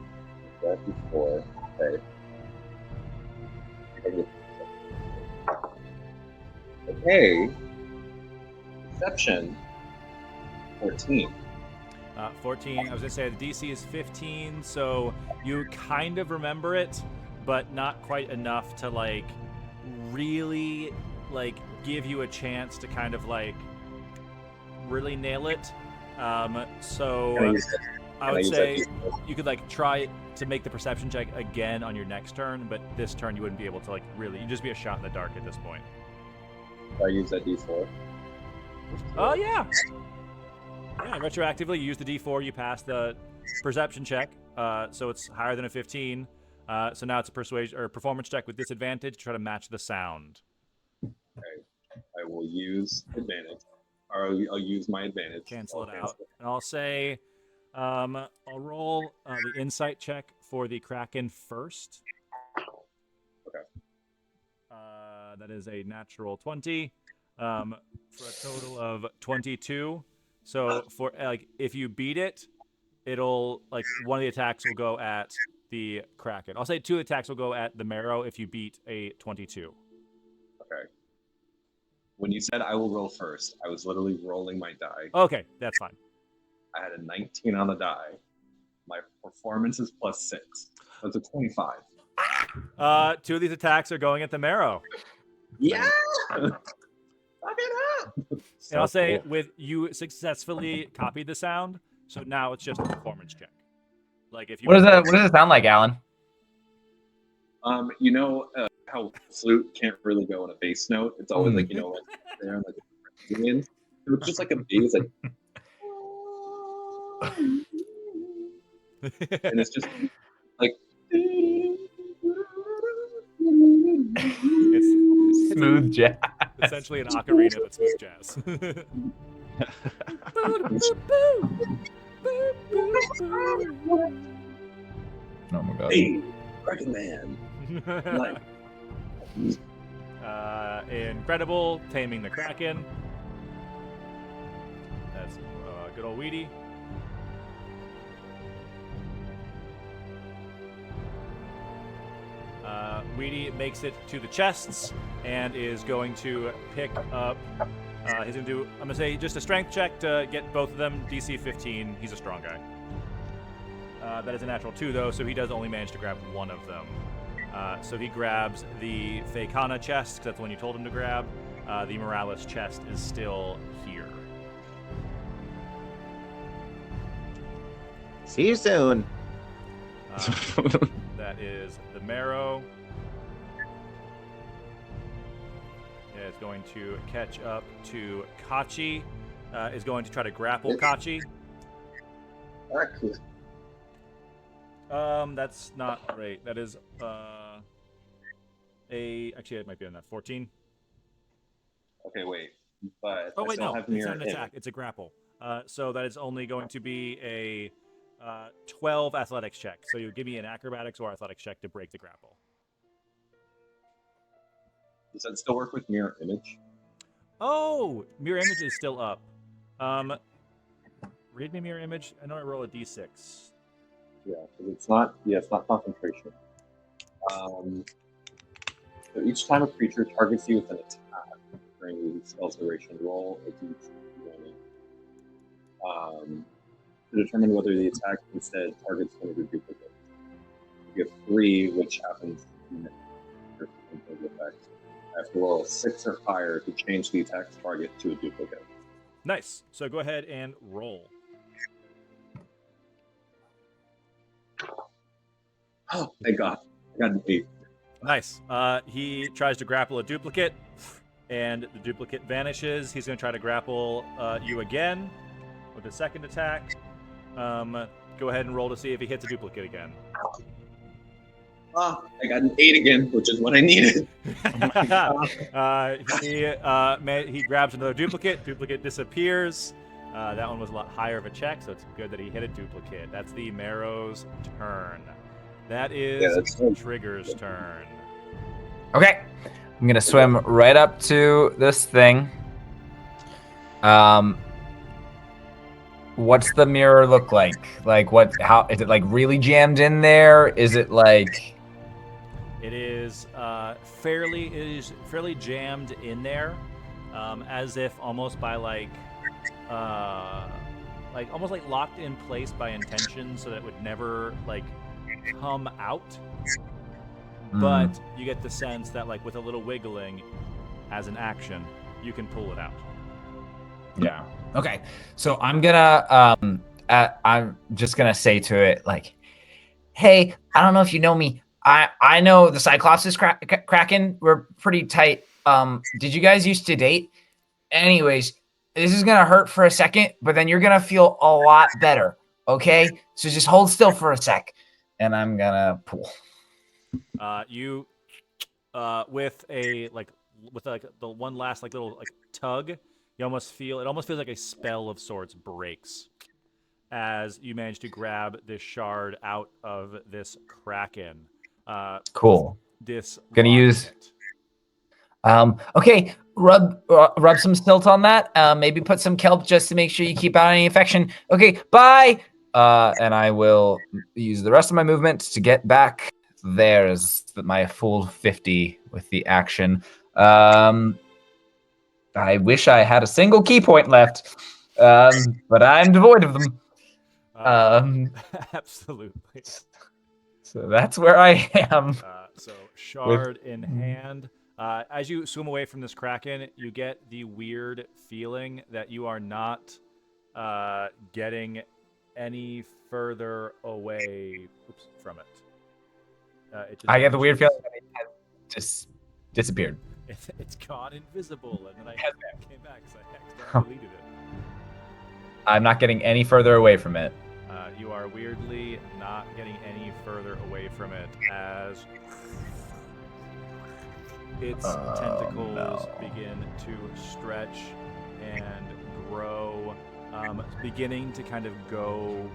D4. Okay. Okay. Perception. 14. 14. I was gonna say the DC is 15, so you kind of remember it, but not quite enough to like really like give you a chance to kind of like really nail it. So I would say you could like try to make the perception check again on your next turn, but this turn you wouldn't be able to like really. You'd just be a shot in the dark at this point. I use that D4. Oh yeah. Yeah, retroactively, you use the D4, you pass the perception check, so it's higher than a 15. So now it's a persuasion or performance check with disadvantage to try to match the sound. Okay. I will use advantage. Or I'll use my advantage. Cancel it out. And I'll say, I'll roll the insight check for the Kraken first. Okay. That is a natural 20 for a total of 22. So for like if you beat it, it'll like one of the attacks will go at the Kraken. I'll say 2 attacks will go at the marrow if you beat a 22. Okay. When you said I will roll first, I was literally rolling my die. Okay, that's fine. I had a 19 on the die. My performance is +6. That's a 25. 2 of these attacks are going at the marrow. Yeah! Fuck it up! And I'll say with you successfully copied the sound, so now it's just a performance check. Like if you What does it sound like, Alan? You know how flute can't really go in a bass note? It's always like, like there and like union. So it's just like a bass like and it's just like it's Smooth jazz. essentially an ocarina but smooth jazz. Oh my god. hey, Kraken Man. Like, Incredible, taming the Kraken. That's good old Weedy. Weedy makes it to the chests and is going to pick up. He's going to do, I'm going to say, just a strength check to get both of them. DC 15. He's a strong guy. That is a natural 2, though, so he does only manage to grab one of them. So he grabs the Feikana chest, 'cause that's the one you told him to grab. The Morales chest is still here. See you soon. That is the marrow. It's going to catch up to Kachi. Is going to try to grapple Kachi. That's not great. That is actually it might be on that 14. okay, wait. But Oh I wait, still no, have it's mirror not an attack. It's a grapple. So that is only going to be a 12 athletics check. So you give me an acrobatics or athletics check to break the grapple. Does that still work with mirror image? Oh, mirror image is still up. Read me mirror image. I know I roll a d6. Yeah, because it's not. Yeah, it's not concentration. So each time a creature targets you with an attack during the spell's duration, roll a d20 to determine whether the attack instead targets one of your duplicates. You get 3, which happens in the effect. I have to roll a 6 or higher to change the attack's target to a duplicate. Nice. So go ahead and roll. Oh, thank God. I got an 8. Nice. He tries to grapple a duplicate, and the duplicate vanishes. He's going to try to grapple you again with a second attack. Go ahead and roll to see if he hits a duplicate again. I got an 8 again, which is what I needed. He grabs another duplicate. Duplicate disappears. That one was a lot higher of a check, so it's good that he hit a duplicate. That's the Marrow's turn. That is Trigger's turn. Okay. I'm going to swim right up to this thing. What's the mirror look like? Like how is it like really jammed in there? Is it like It is fairly jammed in there, as if almost by like almost like locked in place by intention, so that it would never like come out. But you get the sense that like with a little wiggling, as an action, you can pull it out. Yeah. Okay. So I'm just gonna say to it like, hey, I don't know if you know me. I know the Cyclops' Kraken. We're pretty tight. Did you guys used to date? Anyways, this is gonna hurt for a second, but then you're gonna feel a lot better. Okay? So just hold still for a sec, and I'm gonna pull. You with the one last like little like tug, you almost feels like a spell of sorts breaks as you manage to grab this shard out of this Kraken. Cool. This Gonna use. Okay, rub some silt on that. Maybe put some kelp just to make sure you keep out any infection. Okay, bye. And I will use the rest of my movement to get back. There's my full 50 with the action. I wish I had a single key point left, but I'm devoid of them. Absolutely. So that's where I am. So shard in hand. As you swim away from this Kraken, you get the weird feeling that you are not getting any further away from it. I get the weird feeling that it has just disappeared. It's gone invisible, and then I came back because I accidentally deleted it. I'm not getting any further away from it. You are weirdly not getting any further away from it as its tentacles begin to stretch and grow, beginning to kind of go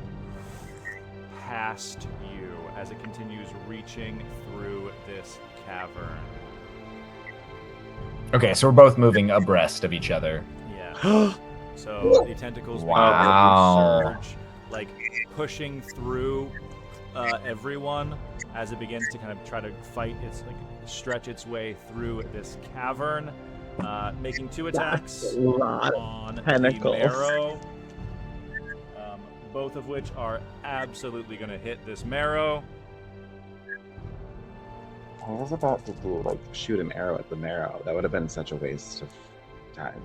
past you as it continues reaching through this cavern. Okay, so we're both moving abreast of each other. Yeah. So the tentacles begin to surge, like pushing through everyone as it begins to kind of try to fight stretch its way through this cavern, making 2 attacks on tentacles. the Marrow, both of which are absolutely going to hit this Marrow. I was about to shoot an arrow at the Marrow. That would have been such a waste of time.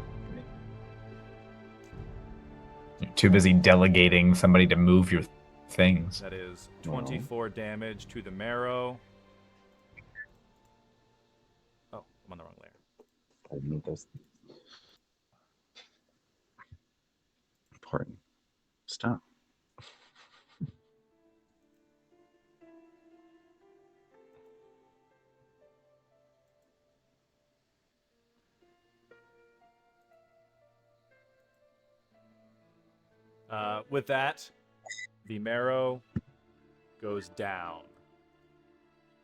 You're too busy delegating somebody to move your things. That is 24 damage to the Marrow. Oh, I'm on the wrong layer. I need those important stuff. With that, the Marrow goes down.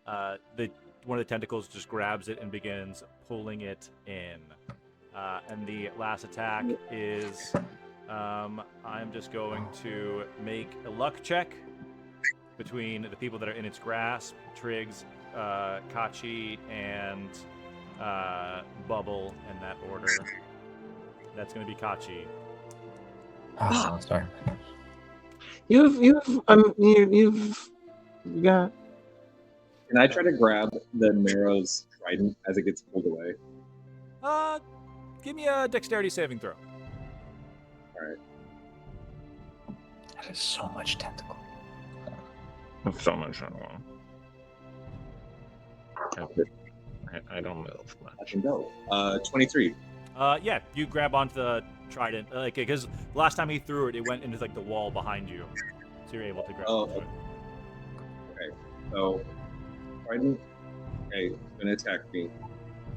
One of the tentacles just grabs it and begins pulling it in. And the last attack is, I'm just going to make a luck check between the people that are in its grasp. Triggs, Kachi and Bubble in that order. That's going to be Kachi. Oh, sorry. You've got. Can I try to grab the Marrow's trident as it gets pulled away? Give me a dexterity saving throw. All right. That is so much tentacle. So much. I don't move much. I can go. 23. Yeah, you grab onto the trident, because last time he threw it, it went into like the wall behind you, so you're able to grab onto it. Okay. So, trident. Okay, it's gonna attack me.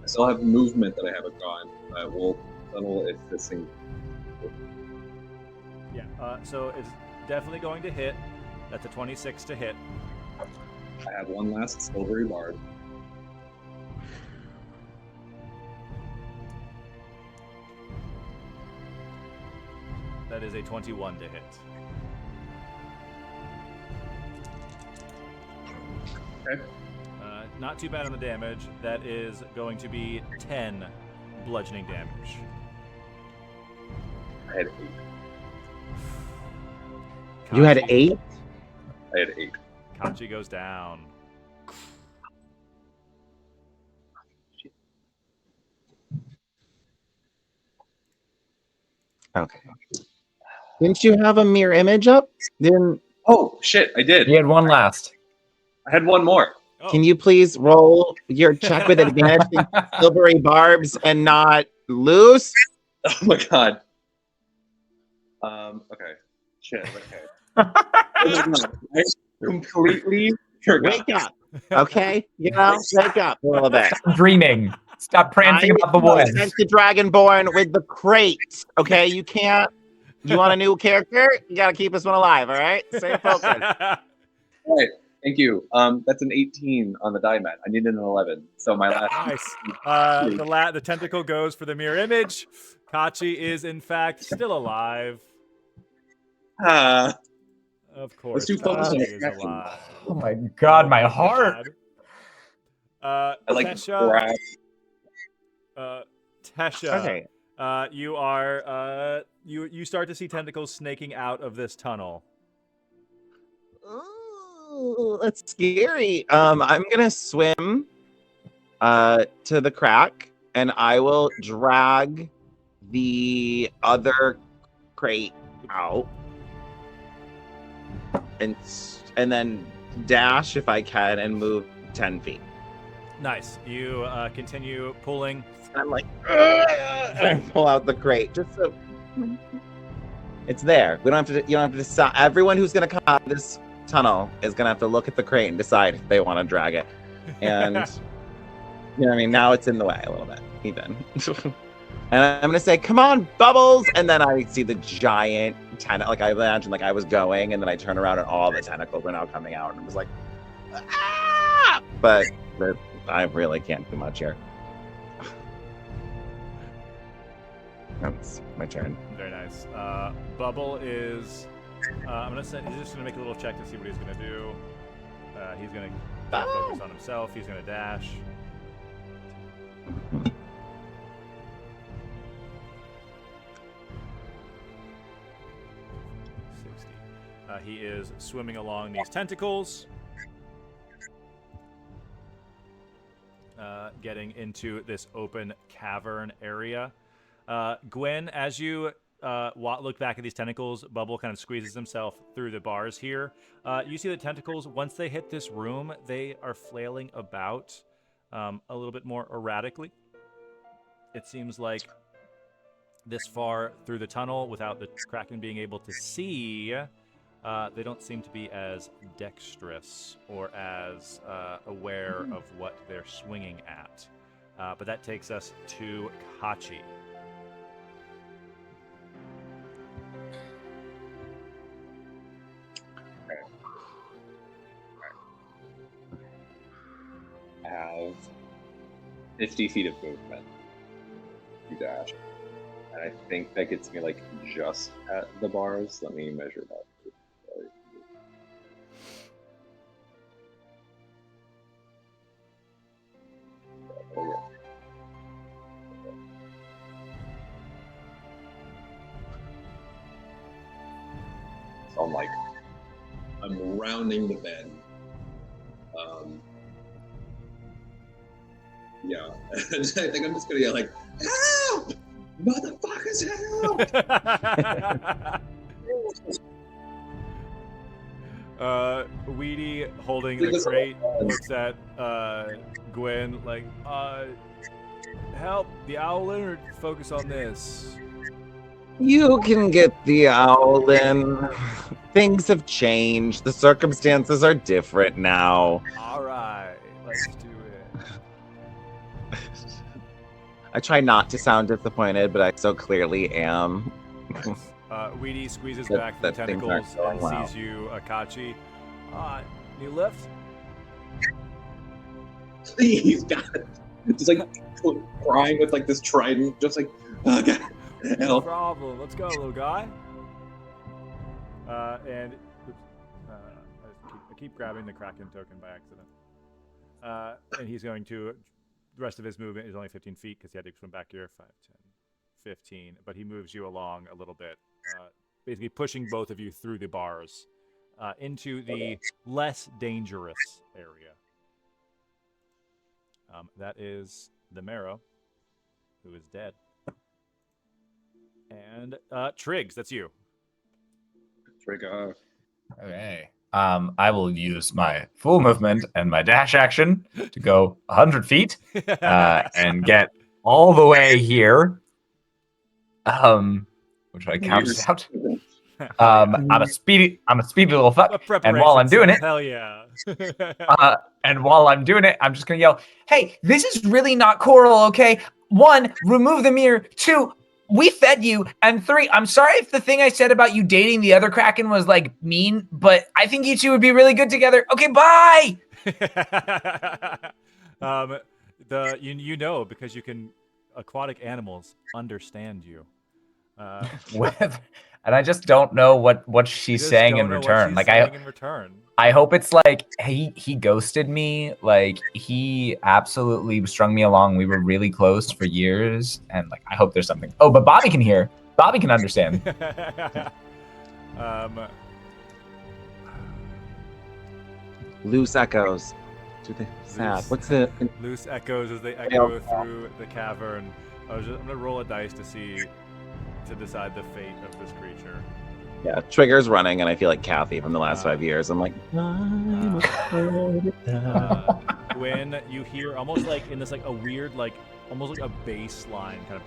I still have movement that I haven't gone. We'll settle if this thing. Yeah. So it's definitely going to hit. That's a 26 to hit. I have one last silvery bard. That is a 21 to hit. Okay. Not too bad on the damage. That is going to be 10 bludgeoning damage. I had 8. You had Kachi- 8? I had 8. Kachi goes down. Okay. Didn't you have a mirror image up? Then Oh shit! I did. You had one last. I had one more. Oh. can you please roll your check with advantage in silvery barbs and not loose? Oh my god. Okay. Shit. Okay. I completely forgot. Wake up, okay? Wake up a little bit. Stop dreaming. Stop prancing about the woods. Sent the Dragonborn with the crate, okay? You can't. You want a new character? You gotta keep this one alive, all right? Stay focused. All right. Thank you. That's an 18 on the die mat. I needed an 11. So my last. Nice. The tentacle goes for the mirror image. Kachi is in fact still alive. Ah. Of course, too focused on Kachi is distraction. alive. Oh my god, my heart. I like Tesha. Tesha. Okay. You are you start to see tentacles snaking out of this tunnel. Ooh, that's scary. I'm gonna swim to the crack and I will drag the other crate out and then dash if I can and move 10 feet. Nice. You continue pulling. And I'm like, and I pull out the crate just so it's there. We don't have to. You don't have to decide. Everyone who's gonna come out of this tunnel is gonna have to look at the crate and decide if they want to drag it. And you know what I mean? Now it's in the way a little bit, even. And I'm gonna say, "Come on, Bubbles!" And then I see the giant tentacle. Like I imagine, like I was going, and then I turn around and all the tentacles are now coming out, and I was like, "Ah!" But I really can't do much here. That's my turn. Very nice. Bubble is. I'm gonna say he's just gonna make a little check to see what he's gonna do. He's gonna focus on himself. He's gonna dash. He is swimming along these tentacles, getting into this open cavern area. Gwen, as you look back at these tentacles, Bubble kind of squeezes himself through the bars here. You see the tentacles, once they hit this room, they are flailing about a little bit more erratically. It seems like this far through the tunnel, without the Kraken being able to see, they don't seem to be as dexterous or as aware of what they're swinging at. But that takes us to Kachi. I have 50 feet of movement. You dash. And I think that gets me like just at the bars. Let me measure that. I'm rounding the bend. Yeah, I think I'm just gonna yell like, "Help! Motherfuckers, help!" Weedy, holding the crate, looks at Gwen like, help! The Owlin, or focus on this? You can get the Owlin. Things have changed. The circumstances are different now. All right, let's do it. I try not to sound disappointed, but I so clearly am. Weedy squeezes back the tentacles and sees you, Akachi. New lift? Please, God. Just like crying with like this trident, just like, oh God. No problem. Let's go, little guy. And I keep grabbing the Kraken token by accident. And he's going to. The rest of his movement is only 15 feet because he had to swim back here. 5, 10, 15. But he moves you along a little bit, basically pushing both of you through the bars into the less dangerous area. That is the Marrow, who is dead. And Triggs, that's you. Trigger. Okay. I will use my full movement and my dash action to go 100 feet and get all the way here. Which I count out. I'm a speedy little fuck, and while I'm doing it, hell yeah. and while I'm doing it, I'm just gonna yell, "Hey, this is really not Coral, okay? 1, remove the mirror. 2, we fed you. And 3, I'm sorry if the thing I said about you dating the other Kraken was like mean, but I think you two would be really good together. Okay, bye." You know, because you can aquatic animals understand you. And I just don't know what she's saying in return. I hope it's like he ghosted me. Like he absolutely strung me along. We were really close for years, and like I hope there's something. Oh, but Bobby can hear. Bobby can understand. Loose echoes. Sad. What's the loose echoes as they echo through the cavern? I'm gonna roll a dice to decide the fate of this creature. Yeah, Trigger's running, and I feel like Kathy from the last 5 years. I'm like, Gwen, you hear almost like in this like a weird like almost like a bass line kind of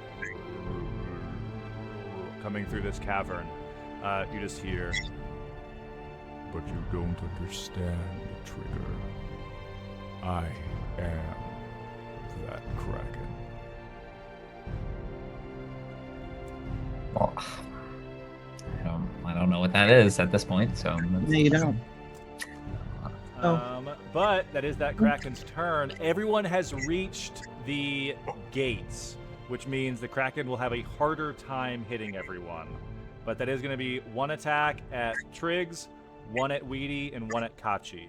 coming through this cavern. You just hear, but you don't understand, Trigger. I am that Kraken. Well, I don't know what that is at this point, so no, you don't. But that is that Kraken's turn. Everyone has reached the gates, which means the Kraken will have a harder time hitting everyone. But that is going to be 1 attack at Triggs, 1 at Weedy, and 1 at Kachi.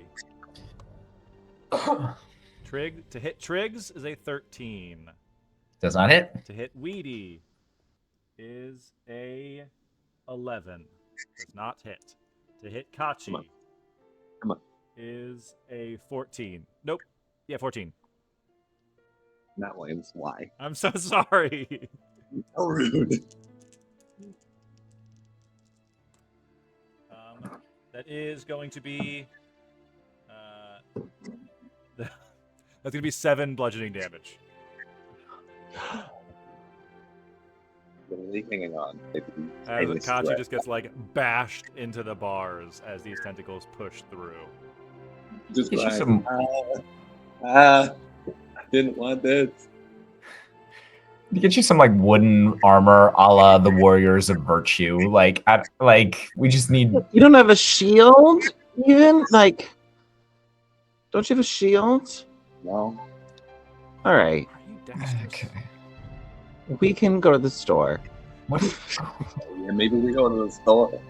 To hit Triggs is a 13. Does not hit. To hit Weedy is a 11. Does not hit. To hit Kachi Come on. is a 14. Nope. Yeah, 14. Not Williams. Why? I'm so sorry. So rude. That is going to be that's going to be 7 bludgeoning damage. Literally hanging on. As Kachi just gets like bashed into the bars as these tentacles push through. Just Get you like, some- I didn't want this. Get you some like wooden armor, a la the Warriors of Virtue. Like we just need. You don't have a shield, even like. Don't you have a shield? No. All right, Are you dexterous? Okay. we can go to the store. What? Yeah, maybe we go to the store.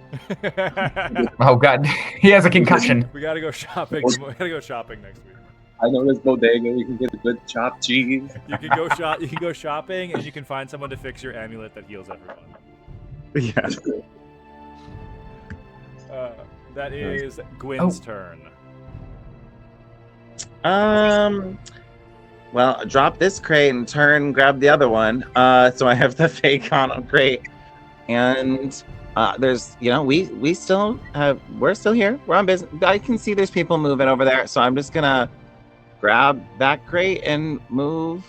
Oh God, he has a concussion. We gotta go shopping. We gotta go shopping next week. I know this bodega. We can get a good chopped cheese. You can go shop. You can go shopping, and you can find someone to fix your amulet that heals everyone. Yeah. That is Gwyn's turn. Well, drop this crate and grab the other one. So I have the Faycon crate, and there's, we're still here. We're on business. I can see there's people moving over there, so I'm just gonna grab that crate and move,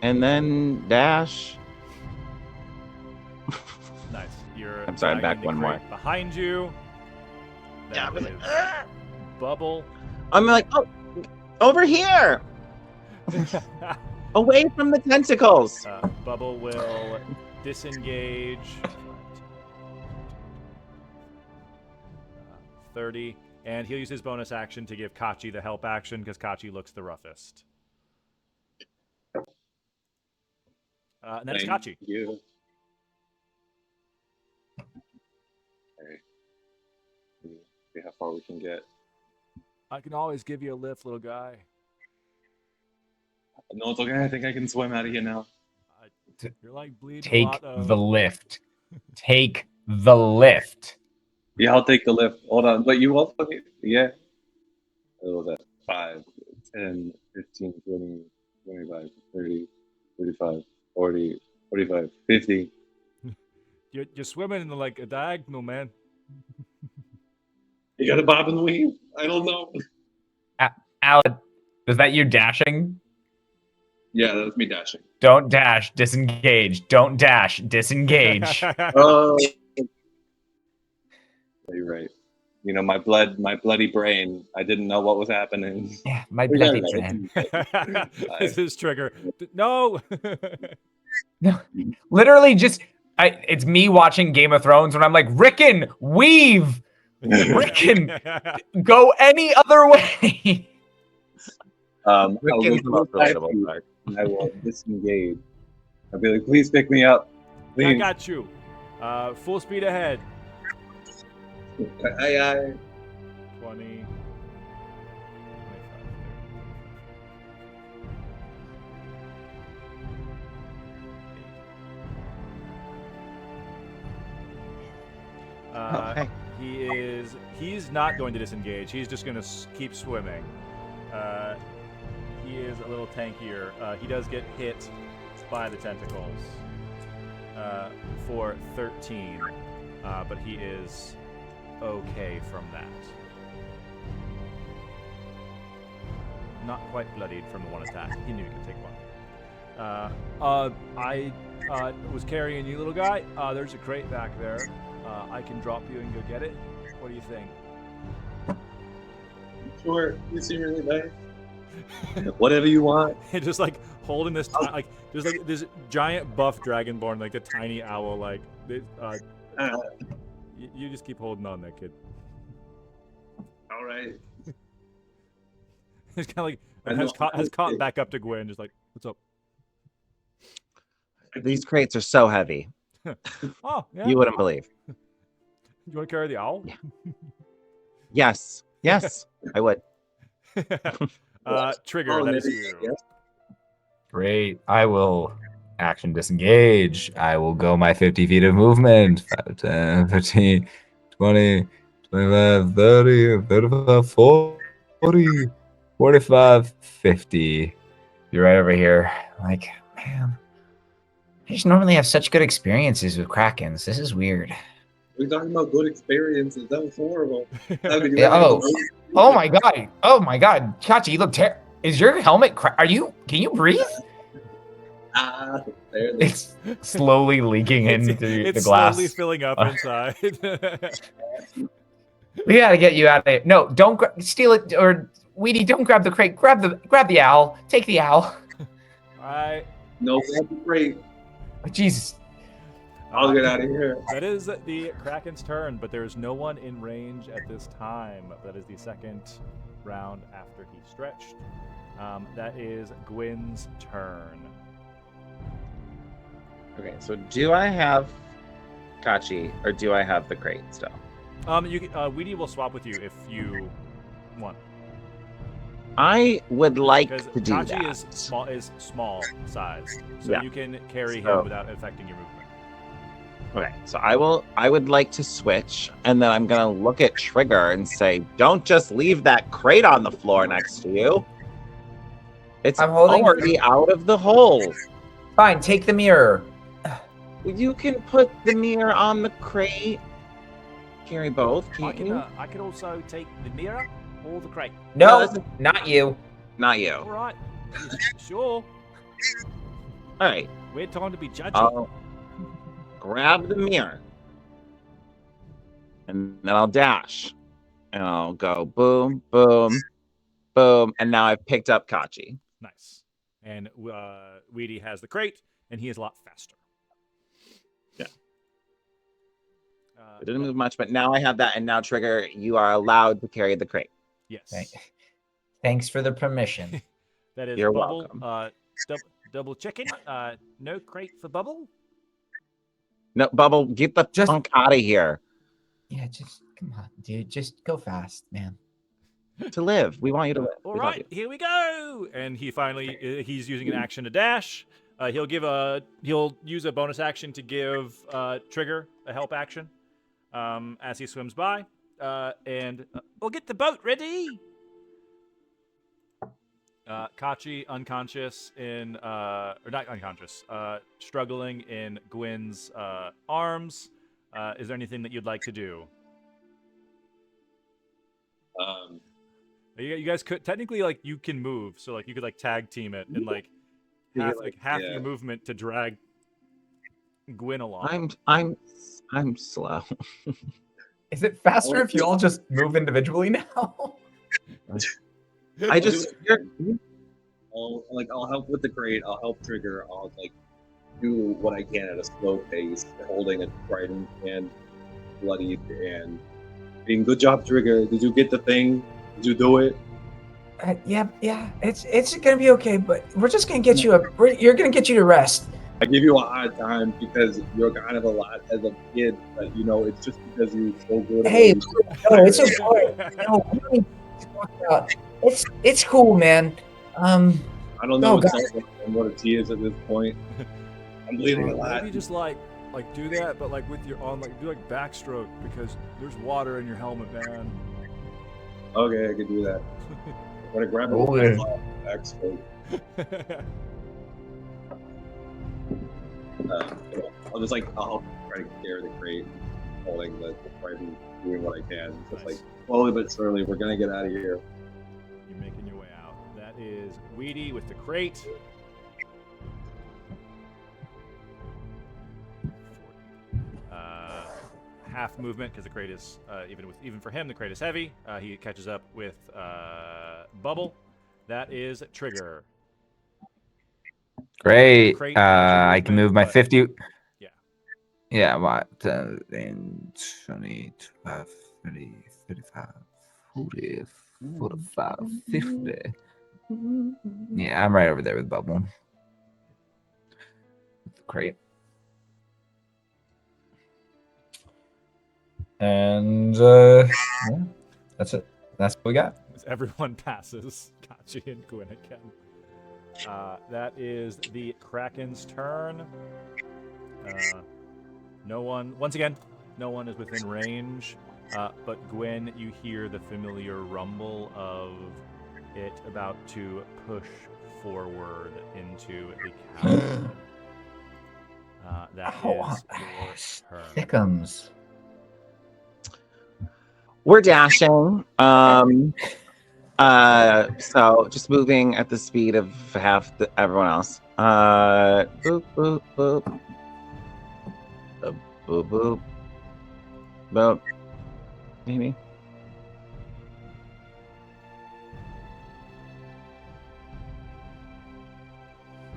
and then dash. Nice. I'm sorry, I'm back one more. Behind you. Yeah, That is Bubble. I'm like, oh, over here, away from the tentacles. Bubble will disengage. 30, and he'll use his bonus action to give Kachi the help action because Kachi looks the roughest. And then it's Kachi. You. Okay. See how far we can get. I can always give you a lift, little guy. No, it's okay. I think I can swim out of here now. You're like bleeding. Take the lift. Take the lift. Yeah, I'll take the lift. Hold on. But you also need... Yeah. What was that? 5, 10, 15, 20, 25, 30, 35, 40, 45, 50. You're swimming in like a diagonal, man. You got a bob and weave? I don't know. Alan, is that you dashing? Yeah, that's me dashing. Don't dash, disengage. Don't dash, disengage. Oh, you're right. My bloody brain. I didn't know what was happening. Yeah, my bloody brain. This is trigger. No. No, literally just it's me watching Game of Thrones when I'm like, Rickon, weave. Rickon, go any other way. Rickon's the most relatable part. I will disengage. I'll be like, please pick me up. Please. I got you. Full speed ahead. Aye. 20. 25. Okay. He's not going to disengage. He's just going to keep swimming. He is a little tankier. He does get hit by the tentacles for 13, but he is okay from that. Not quite bloodied from the one attack. He knew he could take one. I was carrying you, little guy. There's a crate back there. I can drop you and go get it. What do you think? Sure. You seem really nice. Whatever you want. And just like holding this, there's like this giant buff dragonborn, like the tiny owl, like you just keep holding on there, kid. All right. It's kind of like has caught back up to Gwen, just like, what's up? These crates are so heavy. Oh, yeah. You wouldn't believe. You want to carry the owl? Yes, I would. Trigger, that is you. Yes. Great. I will action disengage. I will go my 50 feet of movement. 5, 10, 15, 20, 25, 30, 35, 40, 45, 50. You're right over here. Like, man. I just normally have such good experiences with Krakens. This is weird. We're talking about good experiences. That was horrible. Oh my god. Oh my god. Kachi, you look terrible. Is your helmet can you breathe? It's slowly leaking into the glass. It's slowly filling up inside. We gotta get you out of here. No, don't steal it, or Weedy, don't grab the crate. Grab the owl. Take the owl. Alright. No, grab the crate. Oh, Jesus. I'll get out of here. That is the Kraken's turn, but there is no one in range at this time. That is the second round after he stretched. That is Gwyn's turn. Okay, so do I have Kachi or do I have the crate still? Weedy will swap with you if you want. I would like to do Kachi that. is small size, so Yeah. you can carry him without affecting your movement. Okay, so I would like to switch, and then I'm gonna look at Trigger and say, don't just leave that crate on the floor next to you. It's I'm holding- already out of the hole. Fine, take the mirror. You can put the mirror on the crate. Carry both, can't you? I can also take the mirror or the crate. No, that's- not you. Not you. All right. Sure. All right, Weird time to be judgy. I'll grab the mirror, and then I'll dash, and I'll go boom, boom, boom, and now I've picked up Kachi. Nice. And Weedy has the crate, and he is a lot faster. Yeah. It didn't move much, but now I have that, and now Trigger, you are allowed to carry the crate. Yes. Thanks for the permission. That is You're Bubble. welcome. Double chicken. No crate for Bubble. No, Bubble, get the Just- funk out of here. Yeah, just come on, dude. Just go fast, man. To live, we want you to live. All We love right, here we go. And he finally he's using an action to dash. He'll use a bonus action to give Trigger a help action as he swims by. And we'll get the boat ready. Kachi unconscious in or not unconscious, struggling in Gwyn's arms. Is there anything that you'd like to do? You guys could technically you can move, so you could tag team it and half your movement to drag Gwyn along. I'm slow. Is it faster if you all just move individually now? I just I'll help with the crate. I'll help Trigger. I'll do what I can at a slow pace, holding a trident and bloodied and being good job, Trigger. Did you get the thing? Did you do it? Yeah. It's gonna be okay, but we're just gonna get you you're gonna get you to rest. I give you a hard time because you're kind of a lot as a kid, but it's just because you're so good. Hey, no, it's okay. No, we don't need to talk about. It's cool, man. I don't know Oh, God. what a T is at this point. I'm bleeding a lot. Maybe just do that, but with your arm, do backstroke because there's water in your helmet, man. Okay, I can do that. I'm gonna grab Oh, it yeah. backstroke. I'll just I'll help try to carry the crate, holding the trident, doing what I can. Just Nice. slowly but surely, we're gonna get out of here. You're making your way out. That is Weedy with the crate. Half movement because the crate is even for him the crate is heavy. He catches up with Bubble. That is Trigger. Great. Great I can movement, move my but- 50. Yeah. Yeah, what? 10, 20, 25, 30, 35, 40, 45, 50. Yeah, I'm right over there with Bubble. Great. And yeah, that's it. That's what we got. As everyone passes Kachi and Gwyn again. That is the Kraken's turn. No one is within range. But Gwyn, you hear the familiar rumble of it about to push forward into the cavern. That is your turn. Thickums. We're dashing. So just moving at the speed of half everyone else. Boop, boop, boop. Boop, boop, boop. Boop. Maybe.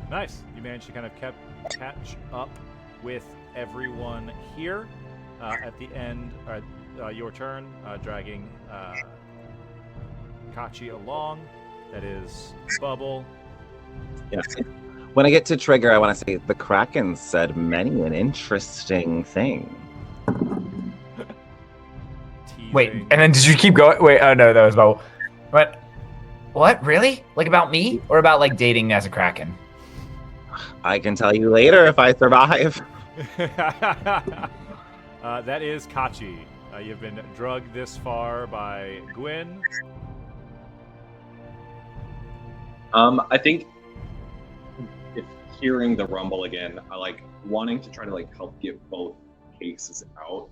Nice. You managed to kind of catch up with everyone here. At the end, your turn, dragging Kachi along. That is Bubble. Yeah. When I get to Trigger, I want to say the Kraken said many an interesting thing. Wait, Teasing. and then did you keep going? Wait, oh no, that was Bubble. What? Really? About me? Or about dating as a Kraken? I can tell you later if I survive. That is Kachi. You've been drugged this far by Gwyn. I think if hearing the rumble again, I like wanting to try to like help get both cases out.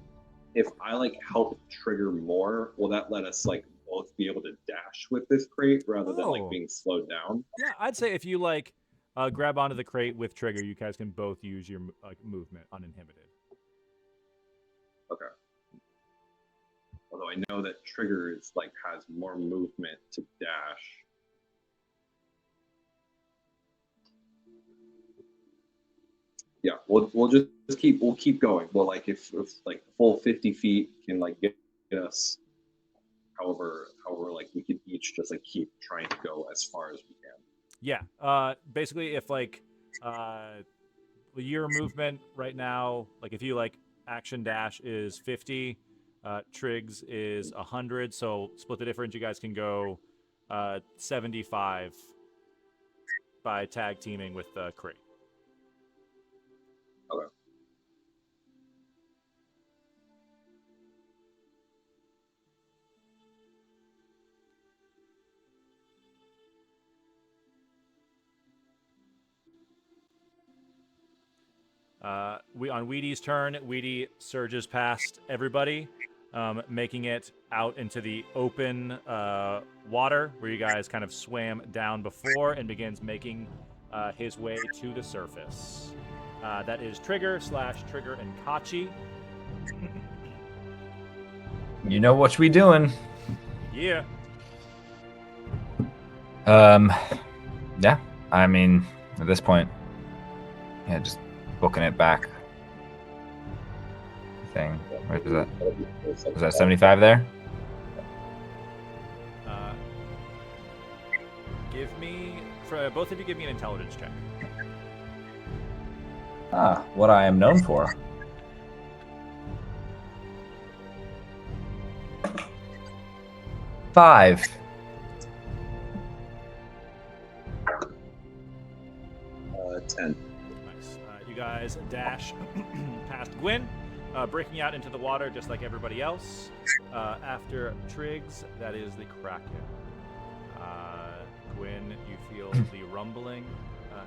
If I like help trigger more, will that let us like both be able to dash with this crate rather than like being slowed down? Yeah, I'd say if you like grab onto the crate with trigger, you guys can both use your movement uninhibited. Okay. Although I know that trigger is like has more movement to dash. Yeah, we'll just keep going. Well, like if like the full 50 feet can like get us, however like we can each just like keep trying to go as far as we can. Yeah. Basically, if like your movement right now, like if you like action dash is 50, Triggs is 100. So split the difference. You guys can go 75 by tag teaming with Crate. Okay. On Weedy's turn, Weedy surges past everybody, making it out into the open water where you guys kind of swam down before, and begins making his way to the surface. That is Trigger and Kachi. You know what we doing? Yeah. Yeah. I mean, at this point, yeah, just booking it back. Thing. Where is that? Was that 75 there? Both of you give me an intelligence check. Ah, what I am known for. Five. 10. Nice. You guys dash past Gwyn, breaking out into the water just like everybody else. After Triggs, that is the Kraken. Gwyn, you feel the rumbling,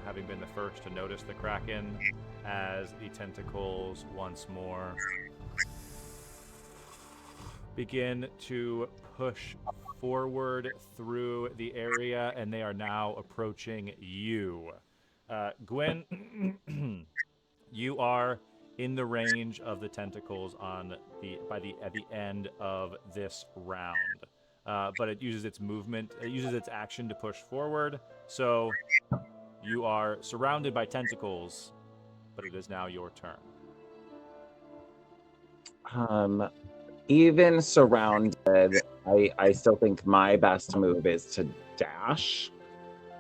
having been the first to notice the Kraken, as the tentacles once more begin to push forward through the area, and they are now approaching you. Gwyn, you are in the range of the tentacles at the end of this round. But it uses its movement, it uses its action to push forward. So you are surrounded by tentacles, but it is now your turn. Even surrounded, I still think my best move is to dash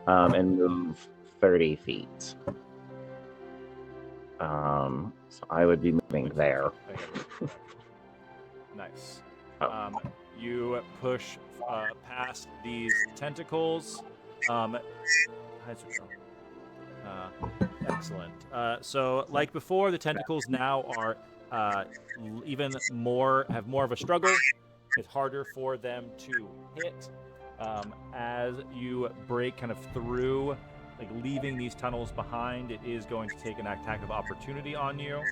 and move 30 feet. So I would be moving there. Nice. You push past these tentacles. Excellent. So, like before, the tentacles now are have more of a struggle. It's harder for them to hit. As you break kind of through, like leaving these tunnels behind, it is going to take an attack of opportunity on you.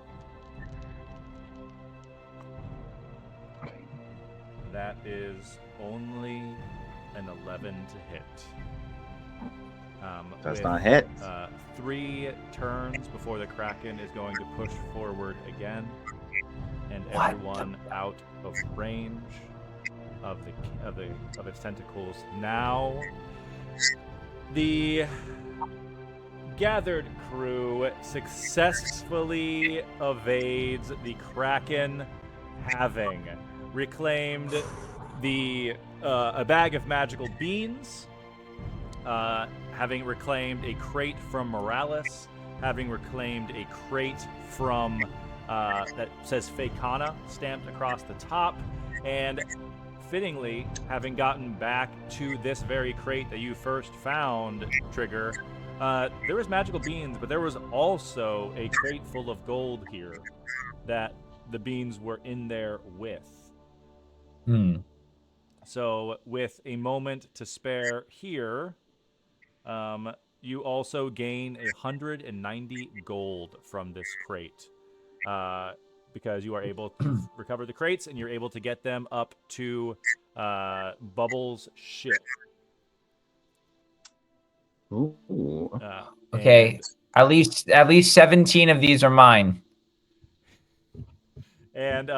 That is only an 11 to hit. Does not hit. 3 turns before the Kraken is going to push forward again, and everyone out of range of its tentacles. Now, the gathered crew successfully evades the Kraken, having reclaimed a bag of magical beans, having reclaimed a crate from Morales, having reclaimed a crate from that says Fakana stamped across the top, and fittingly having gotten back to this very crate that you first found, Trigger, There was magical beans, but there was also a crate full of gold here that the beans were in there with. So, with a moment to spare here, you also gain 190 gold from this crate. Because you are able to recover the crates and you're able to get them up to Bubbles' ship. Ooh. Okay, at least 17 of these are mine. And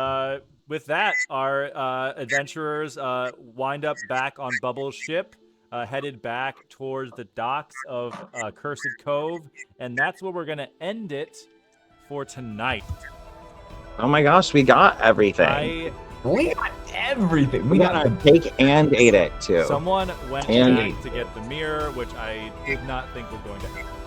with that, our adventurers wind up back on Bubbles' ship, headed back towards the docks of Cursed Cove, and that's where we're going to end it for tonight. Oh my gosh, we got everything. We got everything. We got our cake and ate it too. Someone went And- back to get the mirror, which I did not think was going to happen.